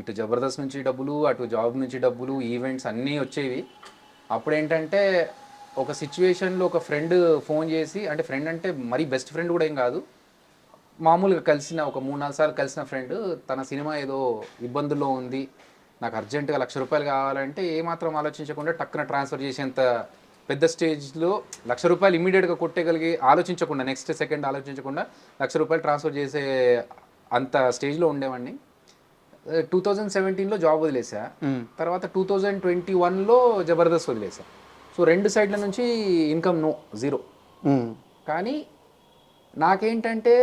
ఇటు జబర్దస్త్ నుంచి డబ్బులు, అటు జాబ్ నుంచి డబ్బులు, ఈవెంట్స్ అన్నీ వచ్చేవి. అప్పుడు ఏంటంటే ఒక సిచ్యువేషన్లో ఒక ఫ్రెండ్ ఫోన్ చేసి, అంటే ఫ్రెండ్ అంటే మరీ బెస్ట్ ఫ్రెండ్ కూడా ఏం కాదు, మామూలుగా కలిసిన ఒక 3-4 సార్లు కలిసిన ఫ్రెండ్ తన సినిమా ఏదో ఇబ్బందుల్లో ఉంది, నాకు అర్జెంటుగా ₹1,00,000 కావాలంటే ఏమాత్రం ఆలోచించకుండా టక్కున ట్రాన్స్ఫర్ చేసేంత పెద్ద స్టేజ్లో ₹1,00,000 ఇమ్మీడియట్గా కొట్టేగలిగి ఆలోచించకుండా నెక్స్ట్ సెకండ్ ఆలోచించకుండా ₹1,00,000 ట్రాన్స్ఫర్ చేసే అంత స్టేజ్లో ఉండేవాడిని. 2017లో జాబ్ వదిలేసా, తర్వాత 2021లో జబర్దస్త్ వదిలేసా. సో 2 సైడ్ల నుంచి ఇన్కమ్ జీరో. కానీ నాకేంటంటే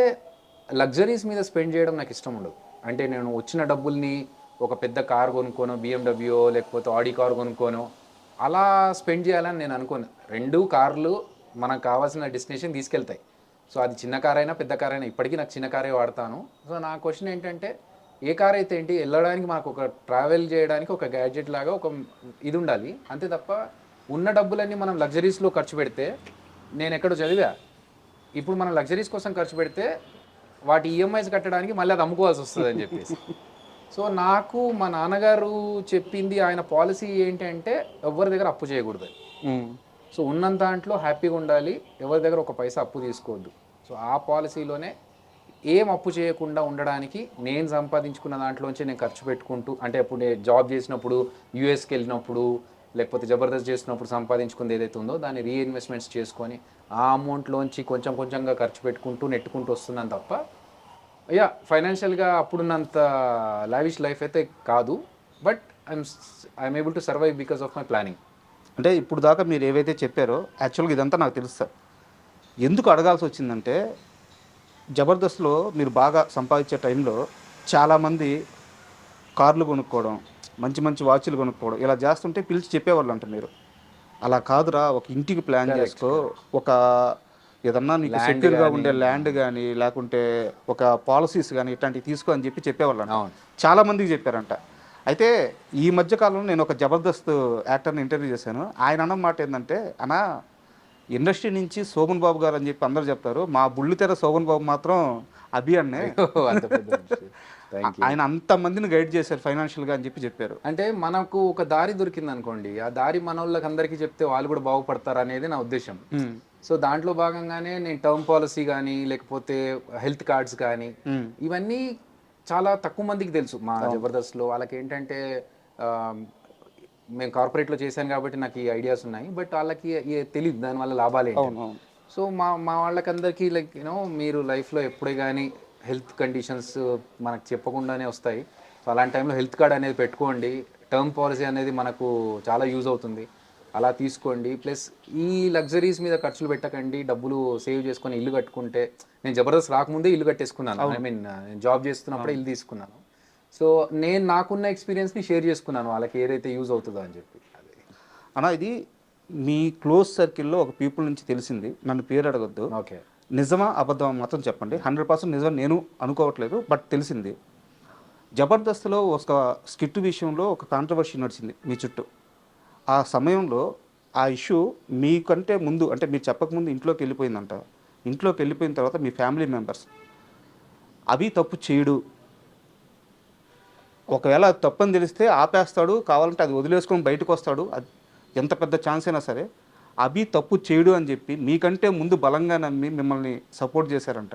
లగ్జరీస్ మీద స్పెండ్ చేయడం నాకు ఇష్టం ఉండదు. అంటే నేను వచ్చిన డబ్బుల్ని ఒక పెద్ద కార్ కొనుక్కోనో, BMW లేకపోతే ఆడి కార్ కొనుక్కోనో అలా స్పెండ్ చేయాలని నేను అనుకోను. 2 కార్లు మనకు కావాల్సిన డెస్టినేషన్ తీసుకెళ్తాయి. సో అది చిన్న కార్ అయినా పెద్ద కార్ అయినా, ఇప్పటికీ నాకు చిన్న కారే వాడతాను. సో నా క్వశ్చన్ ఏంటంటే ఏ కార్ అయితే ఏంటి, వెళ్ళడానికి మనకు ఒక ట్రావెల్ చేయడానికి ఒక గ్యాడ్జెట్ లాగా ఒక ఇది ఉండాలి అంతే తప్ప ఉన్న డబ్బులన్నీ మనం లగ్జరీస్లో ఖర్చు పెడితే, నేను ఎక్కడో చదివా, ఇప్పుడు మనం లగ్జరీస్ కోసం ఖర్చు పెడితే వాటి ఈఎంఐస్ కట్టడానికి మళ్ళీ అది అమ్ముకోవాల్సి వస్తుంది అని చెప్పేసి. సో నాకు మా నాన్నగారు చెప్పింది, ఆయన పాలసీ ఏంటంటే ఎవరి దగ్గర అప్పు చేయకూడదు. సో ఉన్నంత దాంట్లో హ్యాపీగా ఉండాలి, ఎవరి దగ్గర ఒక పైసా అప్పు తీసుకోవద్దు. సో ఆ పాలసీలోనే ఏం అప్పు చేయకుండా ఉండడానికి నేను సంపాదించుకున్న దాంట్లోంచి నేను ఖర్చు పెట్టుకుంటూ, అంటే ఇప్పుడు నేను జాబ్ చేసినప్పుడు, యూఎస్కి వెళ్ళినప్పుడు, లేకపోతే జబర్దస్త్ చేసినప్పుడు సంపాదించుకుంది ఏదైతే ఉందో దాన్ని రీఇన్వెస్ట్మెంట్స్ చేసుకొని ఆ అమౌంట్లోంచి కొంచెం కొంచెంగా ఖర్చు పెట్టుకుంటూ నెట్టుకుంటూ వస్తున్నాను తప్ప ఫైనాన్షియల్గా అప్పుడున్నంత లావిష్ లైఫ్ అయితే కాదు. But I'm able to survive because of my planning. అంటే ఇప్పుడు దాకా మీరు ఏవైతే చెప్పారో యాక్చువల్గా ఇదంతా నాకు తెలుసు సార్. ఎందుకు అడగాల్సి వచ్చిందంటే, జబర్దస్త్లో మీరు బాగా సంపాదించే టైంలో చాలామంది కార్లు కొనుక్కోవడం, మంచి మంచి వాచ్లు కొనుక్కోవడం ఇలా చేస్తుంటే పిలిచి చెప్పేవాళ్ళు అంట మీరు. అలా కాదురా, ఒక ఇంటికి ప్లాన్ చేసుకో, ఒక ఏదన్నా నీకు సెక్యూర్గా ఉండే ల్యాండ్ కానీ లేకుంటే ఒక పాలసీస్ కానీ ఇట్లాంటివి తీసుకో అని చెప్పి చెప్పేవాళ్ళు అంట. చాలామందికి చెప్పారంట. అయితే ఈ మధ్య కాలంలో నేను ఒక జబర్దస్త్ యాక్టర్ని ఇంటర్వ్యూ చేశాను. ఆయన అన్న మాట ఏంటంటే, అన్నా ఇండస్ట్రీ నుంచి శోభన్ బాబు గారు అని చెప్పి అందరూ చెప్తారు, మా బుల్లితెర శోభన్ బాబు మాత్రం అభి అన్నే, ఆయన అంతమందిని గైడ్ చేశారు ఫైనాన్షియల్గా అని చెప్పి చెప్పారు. అంటే మనకు ఒక దారి దొరికింది అనుకోండి, ఆ దారి మన వాళ్ళకి అందరికీ చెప్తే వాళ్ళు కూడా బాగుపడతారు అనేది నా ఉద్దేశం. సో దాంట్లో భాగంగానే నేను టర్మ్ పాలసీ కానీ లేకపోతే హెల్త్ కార్డ్స్ కానీ ఇవన్నీ చాలా తక్కువ మందికి తెలుసు మా జబర్దస్త్లో. వాళ్ళకి ఏంటంటే మేము కార్పొరేట్లో చేశాను కాబట్టి నాకు ఈ ఐడియాస్ ఉన్నాయి, బట్ వాళ్ళకి తెలియదు దానివల్ల లాభాలు ఏంటి. సో మా వాళ్ళకందరికీ లైక్ మీరు లైఫ్లో ఎప్పుడే కానీ హెల్త్ కండిషన్స్ మనకు చెప్పకుండానే వస్తాయి. సో అలాంటి టైంలో హెల్త్ కార్డ్ అనేది పెట్టుకోండి, టర్మ్ పాలసీ అనేది మనకు చాలా యూజ్ అవుతుంది, అలా తీసుకోండి. ప్లస్ ఈ లగ్జరీస్ మీద ఖర్చులు పెట్టకండి, డబ్బులు సేవ్ చేసుకొని ఇల్లు కట్టుకుంటే. నేను జబర్దస్త్ రాకముందే ఇల్లు కట్టేసుకున్నాను, ఐ మీన్ నేను జాబ్ చేస్తున్నప్పుడే ఇల్లు తీసుకున్నాను. సో నేను నాకున్న ఎక్స్పీరియన్స్ని షేర్ చేసుకున్నాను వాళ్ళకి ఏదైతే యూజ్ అవుతుందో అని చెప్పి. అన్నా ఇది మీ క్లోజ్ సర్కిల్లో ఒక పీపుల్ నుంచి తెలిసింది, నన్ను పేరు అడగొద్దు, ఓకే, నిజమా అబద్ధమా మాత్రం చెప్పండి. 100% నిజం నేను అనుకోవట్లేదు, బట్ తెలిసింది. జబర్దస్త్లో ఒక స్కిట్ విషయంలో ఒక కాంట్రవర్సీ నడిచింది మీ చుట్టూ. ఆ సమయంలో ఆ ఇష్యూ మీకంటే ముందు, అంటే మీరు చెప్పకముందు ఇంట్లోకి వెళ్ళిపోయిందంట. ఇంట్లోకి వెళ్ళిపోయిన తర్వాత మీ ఫ్యామిలీ మెంబర్స్ అవి తప్పు చేయడు, ఒకవేళ అది తప్పని తెలిస్తే ఆపేస్తాడు, కావాలంటే అది వదిలేసుకొని బయటకు వస్తాడు, అది ఎంత పెద్ద ఛాన్స్ అయినా సరే, అభి తప్పు చేయడు అని చెప్పి మీకంటే ముందు బలంగా నమ్మి మిమ్మల్ని సపోర్ట్ చేశారంట.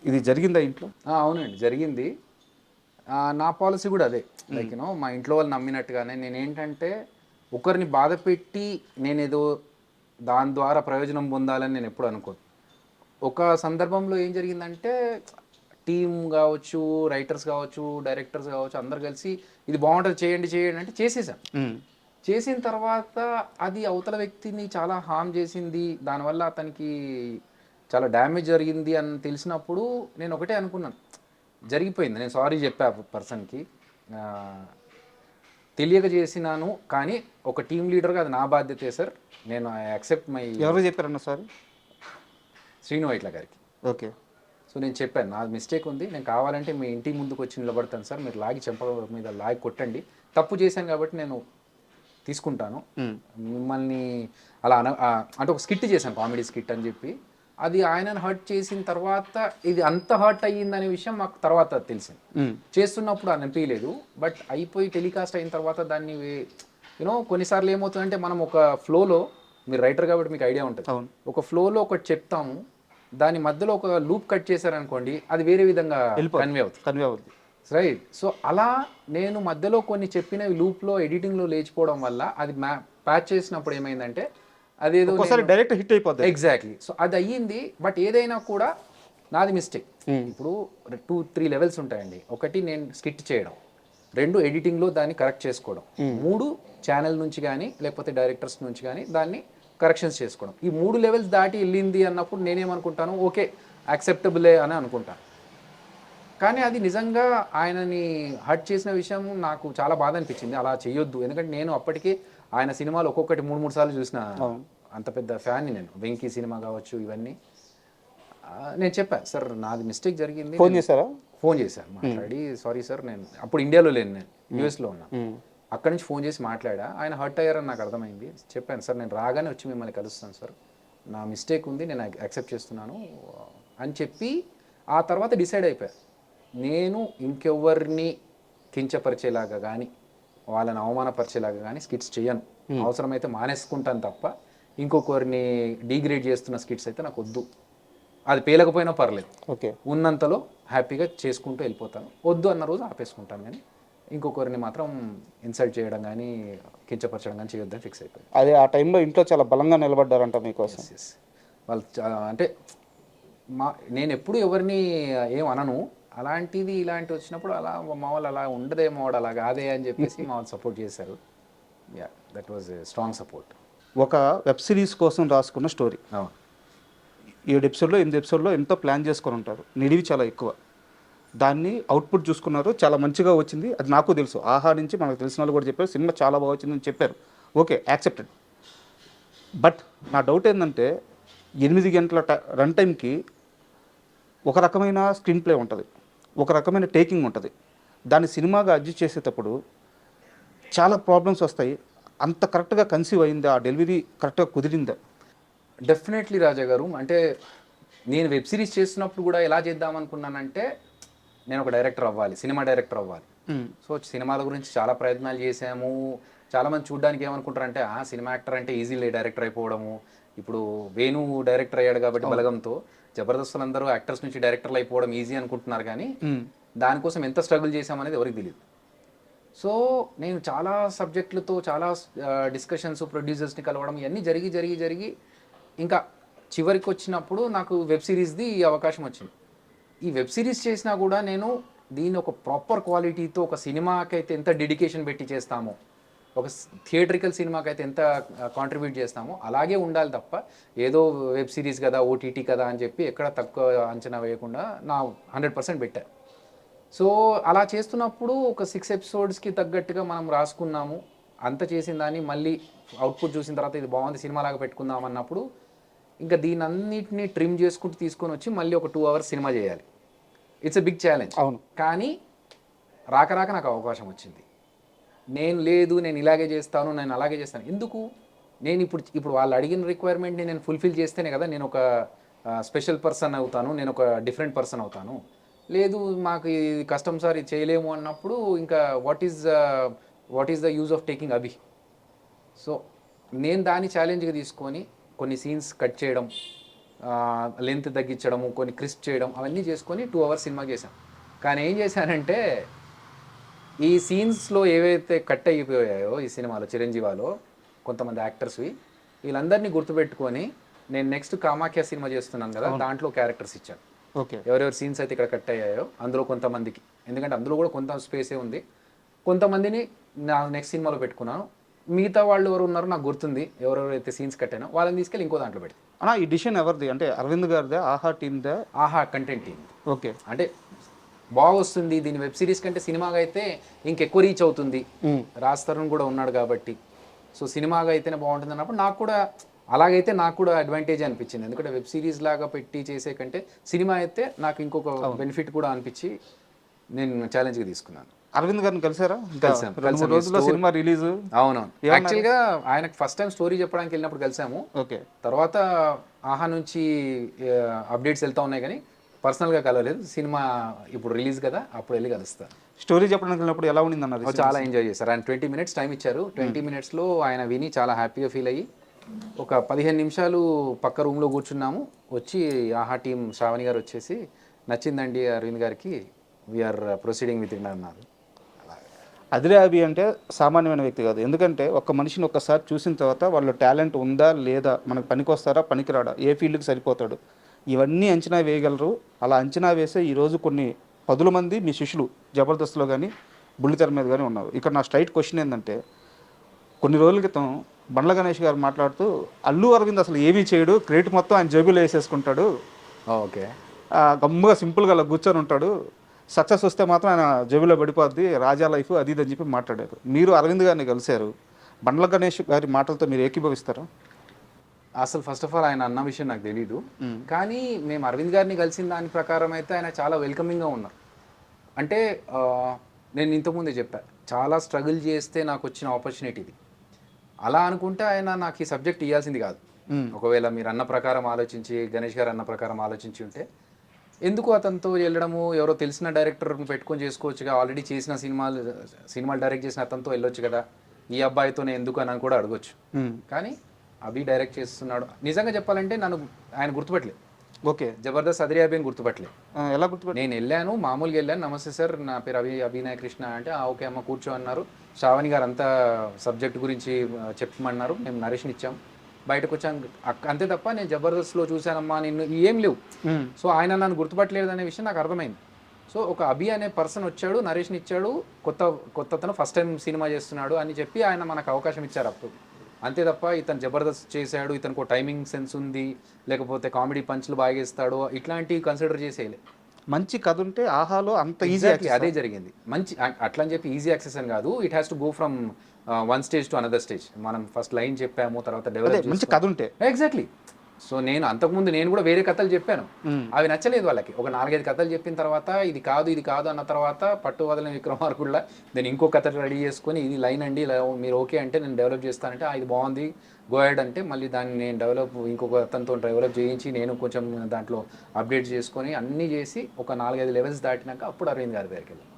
ఇది జరిగిందా ఇంట్లో? అవునండి, జరిగింది. నా పాలసీ కూడా అదే, లైక్ మా ఇంట్లో వాళ్ళు నమ్మినట్టుగానే. నేనేంటంటే ఒకరిని బాధ పెట్టి నేనేదో దాని ద్వారా ప్రయోజనం పొందాలని నేను ఎప్పుడు అనుకోను. ఒక సందర్భంలో ఏం జరిగిందంటే, టీమ్ కావచ్చు, రైటర్స్ కావచ్చు, డైరెక్టర్స్ కావచ్చు, అందరు కలిసి ఇది బాగుంటుంది చేయండి అంటే చేసేసాను. చేసిన తర్వాత అది అవతల వ్యక్తిని చాలా హార్మ్ చేసింది, దానివల్ల అతనికి చాలా డ్యామేజ్ జరిగింది అని తెలిసినప్పుడు నేను ఒకటే అనుకున్నాను, జరిగిపోయింది, నేను సారీ చెప్పా పర్సన్కి, తెలియక చేసినాను, కానీ ఒక టీమ్ లీడర్గా అది నా బాధ్యతే సార్, నేను ఐ యాక్సెప్ట్ మై. ఎవరు చెప్పారన్న సారీ? శ్రీను వైట్ల గారికి. ఓకే. సో నేను చెప్పాను, నా మిస్టేక్ ఉంది, నేను కావాలంటే మీ ఇంటి ముందుకు వచ్చి నిలబడతాను సార్, మీరు లాగి చెంప మీద లాగి కొట్టండి, తప్పు చేశాను కాబట్టి నేను తీసుకుంటాను, మిమ్మల్ని అలా అంటే ఒక స్కిట్ చేశాను, కామెడీ స్కిట్ అని చెప్పి. అది ఆయనను హర్ట్ చేసిన తర్వాత ఇది అంత హర్ట్ అయ్యిందనే విషయం మాకు తర్వాత తెలిసింది. చేస్తున్నప్పుడు అనిపించలేదు, బట్ అయిపోయి టెలికాస్ట్ అయిన తర్వాత దాన్ని కొన్నిసార్లు ఏమవుతుందంటే, మనం ఒక ఫ్లోలో, మీరు రైటర్ కాబట్టి మీకు ఐడియా ఉంటుంది, ఒక ఫ్లోలో ఒకటి చెప్తాము, దాని మధ్యలో ఒక లూప్ కట్ చేశారనుకోండి, అది వేరే విధంగా కన్వే అవుతుంది. రైట్. సో అలా నేను మధ్యలో కొన్ని చెప్పినవి లూప్లో ఎడిటింగ్లో లేచిపోవడం వల్ల అది ప్యాచ్ చేసినప్పుడు ఏమైందంటే అదేదో డైరెక్ట్ హిట్ అయిపోతుంది. ఎగ్జాక్ట్లీ. సో అది అయ్యింది. బట్ ఏదైనా కూడా నాది మిస్టేక్. ఇప్పుడు 2-3 లెవెల్స్ ఉంటాయండి. ఒకటి నేను స్కిట్ చేయడం, 2 ఎడిటింగ్లో దాన్ని కరెక్ట్ చేసుకోవడం, 3 ఛానల్ నుంచి కానీ లేకపోతే డైరెక్టర్స్ నుంచి కానీ దాన్ని కరెక్షన్స్ చేసుకోవడం. ఈ 3 లెవెల్స్ దాటి వెళ్ళింది అన్నప్పుడు నేనేమనుకుంటాను, ఓకే యాక్సెప్టబులే అని అనుకుంటాను. కానీ అది నిజంగా ఆయనని హర్ట్ చేసిన విషయం నాకు చాలా బాధ అనిపించింది. అలా చేయొద్దు. ఎందుకంటే నేను అప్పటికే ఆయన సినిమాలు ఒక్కొక్కటి 3 సార్లు చూసిన అంత పెద్ద ఫ్యాన్ని నేను. వెంకీ సినిమా కావచ్చు ఇవన్నీ. నేను చెప్పాను, సార్ నాది మిస్టేక్ జరిగింది. ఫోన్ చేశారా? ఫోన్ చేశాను, మాట్లాడి సారీ సార్, నేను అప్పుడు ఇండియాలో లేను, నేను యూఎస్లో ఉన్నా. అక్కడి నుంచి ఫోన్ చేసి మాట్లాడా. ఆయన హర్ట్ అయ్యారని నాకు అర్థమైంది. చెప్పాను, సార్ నేను రాగానే వచ్చి మిమ్మల్ని కలుస్తాను సార్, నా మిస్టేక్ ఉంది, నేను యాక్సెప్ట్ చేస్తున్నాను అని చెప్పి ఆ తర్వాత డిసైడ్ అయిపోయా, నేను ఇంకెవ్వరిని కించపరిచేలాగా కానీ వాళ్ళని అవమానపరిచేలాగా కానీ స్కిట్స్ చేయను. అవసరమైతే మానేసుకుంటాను తప్ప ఇంకొకరిని డీగ్రేడ్ చేస్తున్న స్కిట్స్ అయితే నాకు వద్దు. అది పేలకపోయినా పర్లేదు, ఓకే, ఉన్నంతలో హ్యాపీగా చేసుకుంటూ వెళ్ళిపోతాను. వద్దు అన్న రోజు ఆపేసుకుంటాను, కానీ ఇంకొకరిని మాత్రం ఇన్సల్ట్ చేయడం కానీ కించపరచడం కానీ చేయొద్దని ఫిక్స్ అయిపోయింది. అదే ఆ టైంలో ఇంట్లో చాలా బలంగా నిలబడ్డారంట మీకోసం. వాళ్ళు అంటే నేను ఎప్పుడు ఎవరిని ఏం అనను, అలాంటిది ఇలాంటి వచ్చినప్పుడు అలా మా వాళ్ళు అలా ఉండదేమో, వాడు అలా కాదే అని చెప్పేసి మా వాళ్ళు సపోర్ట్ చేశారు. Yeah, that was a strong support. ఒక వెబ్ సిరీస్ కోసం రాసుకున్న స్టోరీ, 7 ఎపిసోడ్లో 8 ఎపిసోడ్లో ఎంతో ప్లాన్ చేసుకొని ఉంటారు, నిడివి చాలా ఎక్కువ. దాన్ని అవుట్పుట్ చూసుకున్నారు, చాలా మంచిగా వచ్చింది, అది నాకు తెలుసు. ఆహా నుంచి మనకు తెలిసిన వాళ్ళు కూడా చెప్పారు సినిమా చాలా బాగా వచ్చిందని చెప్పారు, ఓకే యాక్సెప్టెడ్. బట్ నా డౌట్ ఏంటంటే 8 గంటల రన్ టైంకి ఒక రకమైన స్క్రీన్ ప్లే ఉంటుంది, ఒక రకమైన టేకింగ్ ఉంటుంది. దాన్ని సినిమాగా అడ్జస్ట్ చేసేటప్పుడు చాలా ప్రాబ్లమ్స్ వస్తాయి. అంత కరెక్ట్గా కన్సీవ్ అయిందా, ఆ డెలివరీ కరెక్ట్గా కుదిరిందా? డెఫినెట్లీ రాజా గారు. అంటే నేను వెబ్ సిరీస్ చేస్తున్నప్పుడు కూడా ఎలా చేద్దాం అనుకున్నానంటే, నేను ఒక డైరెక్టర్ అవ్వాలి, సినిమా డైరెక్టర్ అవ్వాలి. సో సినిమాల గురించి చాలా ప్రయత్నాలు చేసాము. చాలామంది చూడడానికి ఏమనుకుంటారంటే, సినిమా యాక్టర్ అంటే ఈజీలీ డైరెక్టర్ అయిపోవడము. ఇప్పుడు వేణు డైరెక్టర్ అయ్యాడు కాబట్టి బలగంతో, జబర్దస్తులు అందరూ యాక్టర్స్ నుంచి డైరెక్టర్లు అయిపోవడం ఈజీ అనుకుంటున్నారు, కానీ దానికోసం ఎంత స్ట్రగుల్ చేసామనేది ఎవరికి తెలియదు. సో నేను చాలా సబ్జెక్టులతో చాలా డిస్కషన్స్, ప్రొడ్యూసర్స్ని కలవడం ఇవన్నీ జరిగి ఇంకా చివరికి వచ్చినప్పుడు నాకు వెబ్ సిరీస్ది ఈ అవకాశం వచ్చింది. ఈ వెబ్ సిరీస్ చేసినా కూడా నేను దీన్ని ఒక ప్రాపర్ క్వాలిటీతో, ఒక సినిమాకైతే ఎంత డెడికేషన్ పెట్టి చేస్తామో, ఒక థియేట్రికల్ సినిమాకైతే ఎంత కాంట్రిబ్యూట్ చేస్తామో అలాగే ఉండాలి తప్ప ఏదో వెబ్ సిరీస్ కదా, ఓటీటీ కదా అని చెప్పి ఎక్కడ తక్కువ అంచనా వేయకుండా నా 100% పెట్టాను. సో అలా చేస్తున్నప్పుడు ఒక 6 ఎపిసోడ్స్కి తగ్గట్టుగా మనం రాసుకున్నాము. అంత చేసిన దాన్ని మళ్ళీ అవుట్పుట్ చూసిన తర్వాత ఇది బాగుంది, సినిమాలాగా పెట్టుకుందాం అన్నప్పుడు ఇంకా దీని అన్నిటిని ట్రిమ్ చేసుకుంటూ తీసుకొని వచ్చి మళ్ళీ ఒక 2 అవర్స్ సినిమా చేయాలి. It's a big challenge. అవును. కానీ రాక నాకు అవకాశం వచ్చింది. నేను ఇలాగే చేస్తాను, నేను అలాగే చేస్తాను. ఎందుకు? నేను ఇప్పుడు వాళ్ళు అడిగిన రిక్వైర్మెంట్ని నేను ఫుల్ఫిల్ చేస్తేనే కదా నేను ఒక స్పెషల్ పర్సన్ అవుతాను, నేను ఒక డిఫరెంట్ పర్సన్ అవుతాను. లేదు మాకు ఇది కష్టం సార్, ఇది చేయలేము అన్నప్పుడు ఇంకా what is the use of taking Abhi? So నేను దాన్ని ఛాలెంజ్గా తీసుకొని కొన్ని సీన్స్ కట్ చేయడం, లెంత్ తగ్గించడము, కొన్ని క్రిస్ప్ చేయడం, అవన్నీ చేసుకొని 2 అవర్స్ సినిమా చేశాను. కానీ ఏం చేశానంటే, ఈ సీన్స్లో ఏవైతే కట్ అయిపోయాయో ఈ సినిమాలో, చిరంజీవాలో కొంతమంది యాక్టర్స్వి, వీళ్ళందరినీ గుర్తుపెట్టుకొని నేను నెక్స్ట్ కామాఖ్య సినిమా చేస్తున్నాను కదా, దాంట్లో క్యారెక్టర్స్ ఇచ్చాను. ఓకే, ఎవరెవరి సీన్స్ అయితే ఇక్కడ కట్ అయ్యాయో అందులో కొంతమందికి, ఎందుకంటే అందులో కూడా కొంత స్పేసే ఉంది, కొంతమందిని నా నెక్స్ట్ సినిమాలో పెట్టుకున్నాను. మిగతా వాళ్ళు ఎవరు ఉన్నారో నాకు గుర్తుంది, ఎవరెవరైతే సీన్స్ కట్ అయినా వాళ్ళని తీసుకెళ్ళి ఇంకో దాంట్లో పెట్టి. ఈ డిసిషన్ ఎవరిది? అంటే అరవింద్ గారిదే, ఆహా టీమ్దా? ఆహా కంటెంట్ టీమ్. ఓకే, అంటే బాగా వస్తుంది దీని వెబ్ సిరీస్ కంటే సినిమాగా అయితే ఇంకెక్కువ రీచ్ అవుతుంది. రాజ్ తరుణ్ కూడా ఉన్నాడు కాబట్టి, సో సినిమాగా అయితేనే బాగుంటుంది అన్నప్పుడు నాకు కూడా అలాగైతే నాకు కూడా అడ్వాంటేజ్ అనిపించింది. ఎందుకంటే వెబ్ సిరీస్ లాగా పెట్టి చేసే కంటే సినిమా అయితే నాకు ఇంకొక బెనిఫిట్ కూడా అనిపించి నేను ఛాలెంజ్గా తీసుకున్నాను. అరవింద్ గారిని కలిసారా? కలిసాం. 2-3 రోజుల్లో సినిమా రిలీజ్. అవునవును. యాక్చువల్గా ఆయనకు ఫస్ట్ టైం స్టోరీ చెప్పడానికి వెళ్ళినప్పుడు కలిసాము. ఓకే, తర్వాత ఆహా నుంచి అప్డేట్స్ వెళ్తా ఉన్నాయి, కానీ పర్సనల్గా కలవలేదు. సినిమా ఇప్పుడు రిలీజ్ కదా, అప్పుడు వెళ్ళి కలుస్తాను. స్టోరీ చెప్పడానికి వెళ్ళినప్పుడు ఎలా ఉండింది అన్నారు? చాలా ఎంజాయ్ చేశారు. ఆయన 20 minutes టైం ఇచ్చారు. 20 minutesలో ఆయన విని చాలా హ్యాపీగా ఫీల్ అయ్యి ఒక 15 నిమిషాలు పక్క రూమ్లో కూర్చున్నాము. వచ్చి ఆహా టీం శ్రావణి గారు వచ్చేసి, నచ్చిందండి అరవింద్ గారికి, వీఆర్ ప్రొసీడింగ్ విత్ ఇట్ అన్నారు. అదిరే అభి అంటే సామాన్యమైన వ్యక్తి కాదు. ఎందుకంటే ఒక మనిషిని ఒక్కసారి చూసిన తర్వాత వాళ్ళు టాలెంట్ ఉందా లేదా, మనకు పనికొస్తారా పనికిరాడా, ఏ ఫీల్డ్కి సరిపోతాడు, ఇవన్నీ అంచనా వేయగలరు. అలా అంచనా వేసే ఈరోజు కొన్ని పదుల మంది మీ శిష్యులు జబర్దస్త్లో కానీ బుల్లితెర మీద కానీ ఉన్నారు. ఇక్కడ నా స్ట్రైట్ క్వశ్చన్ ఏంటంటే, కొన్ని రోజుల క్రితం బండ్ల గణేష్ గారు మాట్లాడుతూ అల్లు అరవింద్ అసలు ఏమీ చేయడు, క్రెడిట్ మొత్తం ఆయన జేబులో వేసేసుకుంటాడు, ఓకే, గమ్ముగా సింపుల్గా అలా కూర్చొని ఉంటాడు, సక్సెస్ వస్తే మాత్రం ఆయన జేబులో పడిపోద్ది, రాజా లైఫ్ అది ఇది అని చెప్పి మాట్లాడారు. మీరు అరవింద్ గారిని కలిశారు, బండ్ల గణేష్ గారి మాటలతో మీరు ఏకీభవిస్తారా? అసలు ఫస్ట్ ఆఫ్ ఆల్ ఆయన అన్న విషయం నాకు తెలీదు, కానీ మేము అరవింద్ గారిని కలిసిన దాని ప్రకారం అయితే ఆయన చాలా వెల్కమింగ్గా ఉన్నారు. అంటే నేను ఇంతకుముందే చెప్పా, చాలా స్ట్రగుల్ చేస్తే నాకు వచ్చిన ఆపర్చునిటీ ఇది. అలా అనుకుంటే ఆయన నాకు ఈ సబ్జెక్ట్ ఇవ్వాల్సింది కాదు. ఒకవేళ మీరు అన్న ప్రకారం ఆలోచించి, గణేష్ గారు అన్న ప్రకారం ఆలోచించి ఉంటే ఎందుకు అతనితో వెళ్ళడము, ఎవరో తెలిసిన డైరెక్టర్ని పెట్టుకొని చేసుకోవచ్చుగా, ఆల్రెడీ చేసిన సినిమాలు డైరెక్ట్ చేసిన అతనితో వెళ్ళొచ్చు కదా, ఈ అబ్బాయితోనే ఎందుకు అని కూడా అడగొచ్చు. కానీ అభి డైరెక్ట్ చేస్తున్నాడు. నిజంగా చెప్పాలంటే నన్ను ఆయన గుర్తుపట్టలేదు. ఓకే, జబర్దస్త్ అదిరే అభిని గుర్తుపట్టలేదు. ఎలా గుర్తుపట్ట? నేను వెళ్ళాను, మామూలుగా వెళ్ళాను, నమస్తే సార్ నా పేరు అభినయ కృష్ణ అంటే ఓకే అమ్మ కూర్చో అన్నారు. శ్రావణి గారు అంతా సబ్జెక్ట్ గురించి చెప్పమన్నారు, మేము నరేష్ని ఇచ్చాం, బయటకు వచ్చాను అంతే తప్ప నేను జబర్దస్త్లో చూశానమ్మా నిన్ను ఏం లేవు. సో ఆయన నన్ను గుర్తుపట్టలేదు అనే విషయం నాకు అర్థమైంది. సో ఒక అభి అనే పర్సన్ వచ్చాడు, నరేష్ని ఇచ్చాడు, కొత్తతను ఫస్ట్ టైం సినిమా చేస్తున్నాడు అని చెప్పి ఆయన మనకు అవకాశం ఇచ్చారు అప్పుడు. అంతే తప్ప ఇతను జబర్దస్త్ చేశాడు, ఇతనికి టైమింగ్ సెన్స్ ఉంది, లేకపోతే కామెడీ పంచ్లు బాగా ఇస్తాడు, ఇట్లాంటివి కన్సిడర్ చేసేయలే. మంచి కథ ఉంటే ఆహాలో అంత ఈజీ, అదే జరిగింది. మంచి అట్లా అని చెప్పి ఈజీ యాక్సెస్ అని కాదు, it has to go from one stage to another stage. మనం ఫస్ట్ లైన్ చెప్పాము, తర్వాత డెవలప్ మంచి కథ ఉంటే ఎగ్జాక్ట్లీ. సో నేను అంతకుముందు నేను కూడా వేరే కథలు చెప్పాను, అవి నచ్చలేదు వాళ్ళకి. ఒక 4-5 కథలు చెప్పిన తర్వాత ఇది కాదు అన్న తర్వాత పట్టు వదలని విక్రమార్కుల్లా నేను ఇంకో కథ రెడీ చేసుకొని ఇది లైన్ అండి మీరు ఓకే అంటే నేను డెవలప్ చేస్తానంటే ఇది బాగుంది గోయడ్ అంటే మళ్ళీ దాన్ని నేను ఇంకొక అతనితో డెవలప్ చేయించి నేను కొంచెం దాంట్లో అప్డేట్ చేసుకొని అన్నీ చేసి ఒక 4-5 లెవెల్స్ దాటినాక అప్పుడు అరవింద్ గారి దగ్గరికి వెళ్ళాను.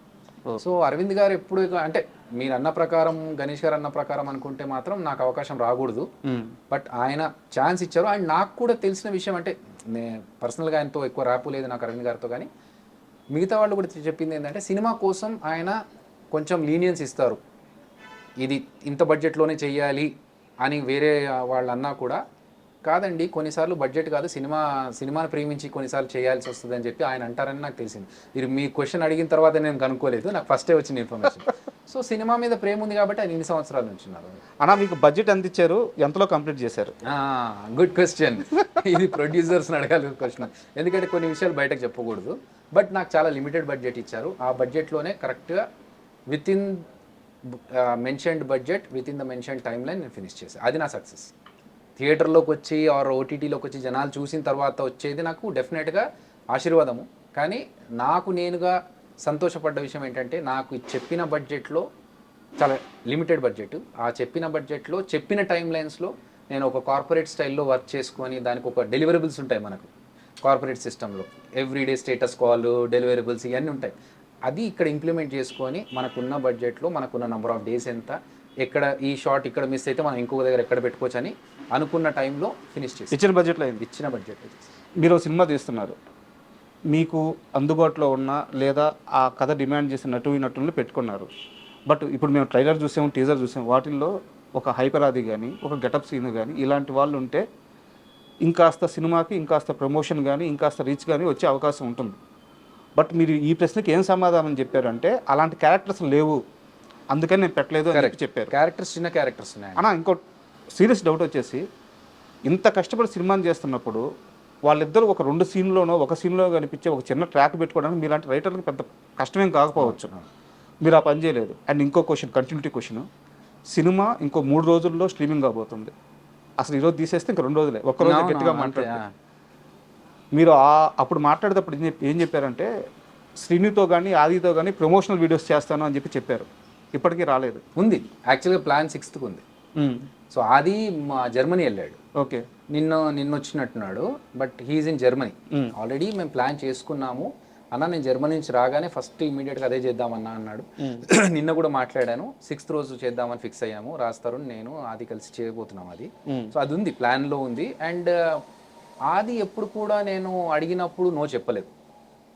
సో అరవింద్ గారు ఎప్పుడు అంటే మీరు అన్న ప్రకారం, గణేష్ గారు అన్న ప్రకారం అనుకుంటే మాత్రం నాకు అవకాశం రాకూడదు. బట్ ఆయన ఛాన్స్ ఇచ్చారు. అండ్ నాకు కూడా తెలిసిన విషయం అంటే నేను పర్సనల్గా ఆయనతో ఎక్కువ ర్యాపు లేదు నాకు అరవింద్ గారితో, కానీ మిగతా వాళ్ళు కూడా చెప్పింది ఏంటంటే సినిమా కోసం ఆయన కొంచెం లీనియన్స్ ఇస్తారు, ఇది ఇంత బడ్జెట్లోనే చెయ్యాలి అని వేరే వాళ్ళు అన్నా కూడా కాదండి కొన్నిసార్లు బడ్జెట్ కాదు సినిమాని ప్రేమించి కొన్నిసార్లు చేయాల్సి వస్తుంది అని చెప్పి ఆయన అంటారని నాకు తెలిసింది. మీరు మీ క్వశ్చన్ అడిగిన తర్వాత నేను కనుక్కోలేదు, నాకు ఫస్టే వచ్చిన ఇన్ఫర్మేషన్. సో సినిమా మీద ప్రేమ ఉంది కాబట్టి ఆయన ఇన్ని సంవత్సరాల నుంచి ఉన్నారు. అన్నా మీకు బడ్జెట్ ఎంత ఇచ్చారు, ఎంతలో కంప్లీట్ చేశారు? Good question. ఇది ప్రొడ్యూసర్స్ని అడగాలి క్వశ్చన్, ఎందుకంటే కొన్ని విషయాలు బయటకు చెప్పకూడదు. బట్ నాకు చాలా లిమిటెడ్ బడ్జెట్ ఇచ్చారు. ఆ బడ్జెట్లోనే కరెక్ట్గా with in mentioned budget with in the mentioned time line నేను ఫినిష్ చేశాను. అది నా సక్సెస్. థియేటర్లోకి వచ్చి ఆర్ ఓటీటీలోకి వచ్చి జనాలు చూసిన తర్వాత వచ్చేది నాకు డెఫినెట్గా ఆశీర్వాదము. కానీ నాకు నేనుగా సంతోషపడ్డ విషయం ఏంటంటే నాకు చెప్పిన బడ్జెట్లో చాలా లిమిటెడ్ బడ్జెట్, ఆ చెప్పిన బడ్జెట్లో చెప్పిన టైం లైన్స్లో నేను ఒక కార్పొరేట్ స్టైల్లో వర్క్ చేసుకొని దానికి ఒక డెలివరబుల్స్ ఉంటాయి మనకు కార్పొరేట్ సిస్టంలో, ఎవ్రీడే స్టేటస్ కాల్ డెలివరబుల్స్ ఇవన్నీ ఉంటాయి. అది ఇక్కడ ఇంప్లిమెంట్ చేసుకొని మనకున్న బడ్జెట్లో మనకున్న నెంబర్ ఆఫ్ డేస్ ఎంత, ఎక్కడ ఈ షార్ట్ ఇక్కడ మిస్ అయితే మనం ఇంకొక దగ్గర ఎక్కడ పెట్టుకోవచ్చు అని అనుకున్న టైంలో ఫినిష్ చేసి ఇచ్చిన బడ్జెట్లో అయింది. ఇచ్చిన బడ్జెట్. మీరు సినిమా తీస్తున్నారు, మీకు అందుబాటులో ఉన్న లేదా ఆ కథ డిమాండ్ చేసిన నటులను పెట్టుకున్నారు. బట్ ఇప్పుడు మేము ట్రైలర్ చూసాము, టీజర్ చూసాము, వాటిల్లో ఒక హైపరాది కానీ ఒక గెటప్ సీన్ కానీ ఇలాంటి వాళ్ళు ఉంటే ఇంకాస్త సినిమాకి ఇంకాస్త ప్రమోషన్ కానీ ఇంకాస్త రీచ్ కానీ వచ్చే అవకాశం ఉంటుంది. బట్ మీరు ఈ ప్రశ్నకి ఏం సమాధానం చెప్పారంటే అలాంటి క్యారెక్టర్స్ లేవు, అందుకని నేను పెట్టలేదు అని చెప్పారు. క్యారెక్టర్స్ చిన్న క్యారెక్టర్స్ ఉన్నాయి అన్న. ఇంకో సీరియస్ డౌట్ వచ్చేసి, ఇంత కష్టపడి సినిమాని చేస్తున్నప్పుడు వాళ్ళిద్దరు ఒక 2 సీన్లోనో ఒక సీన్లో కనిపించే ఒక చిన్న ట్రాక్ పెట్టుకోవడానికి మీలాంటి రైటర్కి పెద్ద కష్టమేం కాకపోవచ్చు, మీరు ఆ పని చేయలేదు. అండ్ ఇంకో క్వశ్చన్, కంటిన్యూటీ క్వశ్చన్, సినిమా ఇంకో 3 రోజుల్లో స్ట్రీమింగ్ కాబోతుంది. అసలు ఈరోజు తీసేస్తే ఇంక 2 రోజులే, ఒక్కరోజు గట్టిగా మాట్లాడారు. మీరు అప్పుడు మాట్లాడేటప్పుడు ఏం చెప్పారంటే శ్రీనితో కానీ ఆదితో కానీ ప్రమోషనల్ వీడియోస్ చేస్తాను అని చెప్పారు. ఇప్పటికీ రాలేదు. ఉంది యాక్చువల్గా ప్లాన్ 6th ఉంది. సో ఆది మా జర్మనీ వెళ్ళాడు. ఓకే, నిన్న వచ్చినట్టున్నాడు, but he's in Germany. Already మేము ప్లాన్ చేసుకున్నాము అన్న, నేను జర్మనీ నుంచి రాగానే ఫస్ట్ ఇమీడియట్గా అదే చేద్దామన్నా అన్నాడు. నిన్న కూడా మాట్లాడాను, 6th రోజు చేద్దామని ఫిక్స్ అయ్యాము. రాస్తారు నేను ఆది కలిసి చేయబోతున్నాం అది. సో అది ఉంది, ప్లాన్లో ఉంది. అండ్ ఆది ఎప్పుడు కూడా నేను అడిగినప్పుడు నో చెప్పలేదు.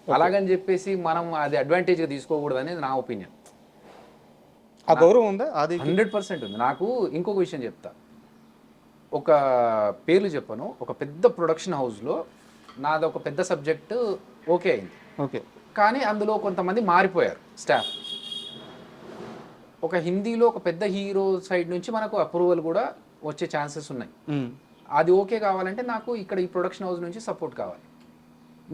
అలాగని చెప్పేసి మనం అది అడ్వాంటేజ్గా తీసుకోకూడదు అనేది నా ఒపీనియన్. ఆ గౌరవం ఉందా? అది 100% ఉంది. నాకు ఇంకొక విషయం చెప్తా, ఒక పేర్లు చెప్పను, ఒక పెద్ద ప్రొడక్షన్ హౌస్లో నాది ఒక పెద్ద సబ్జెక్టు ఓకే అయింది. ఓకే. కానీ అందులో కొంతమంది మారిపోయారు స్టాఫ్. ఒక హిందీలో ఒక పెద్ద హీరో సైడ్ నుంచి మనకు అప్రూవల్ కూడా వచ్చే ఛాన్సెస్ ఉన్నాయి. అది ఓకే కావాలంటే నాకు ఇక్కడ ఈ ప్రొడక్షన్ హౌస్ నుంచి సపోర్ట్ కావాలి.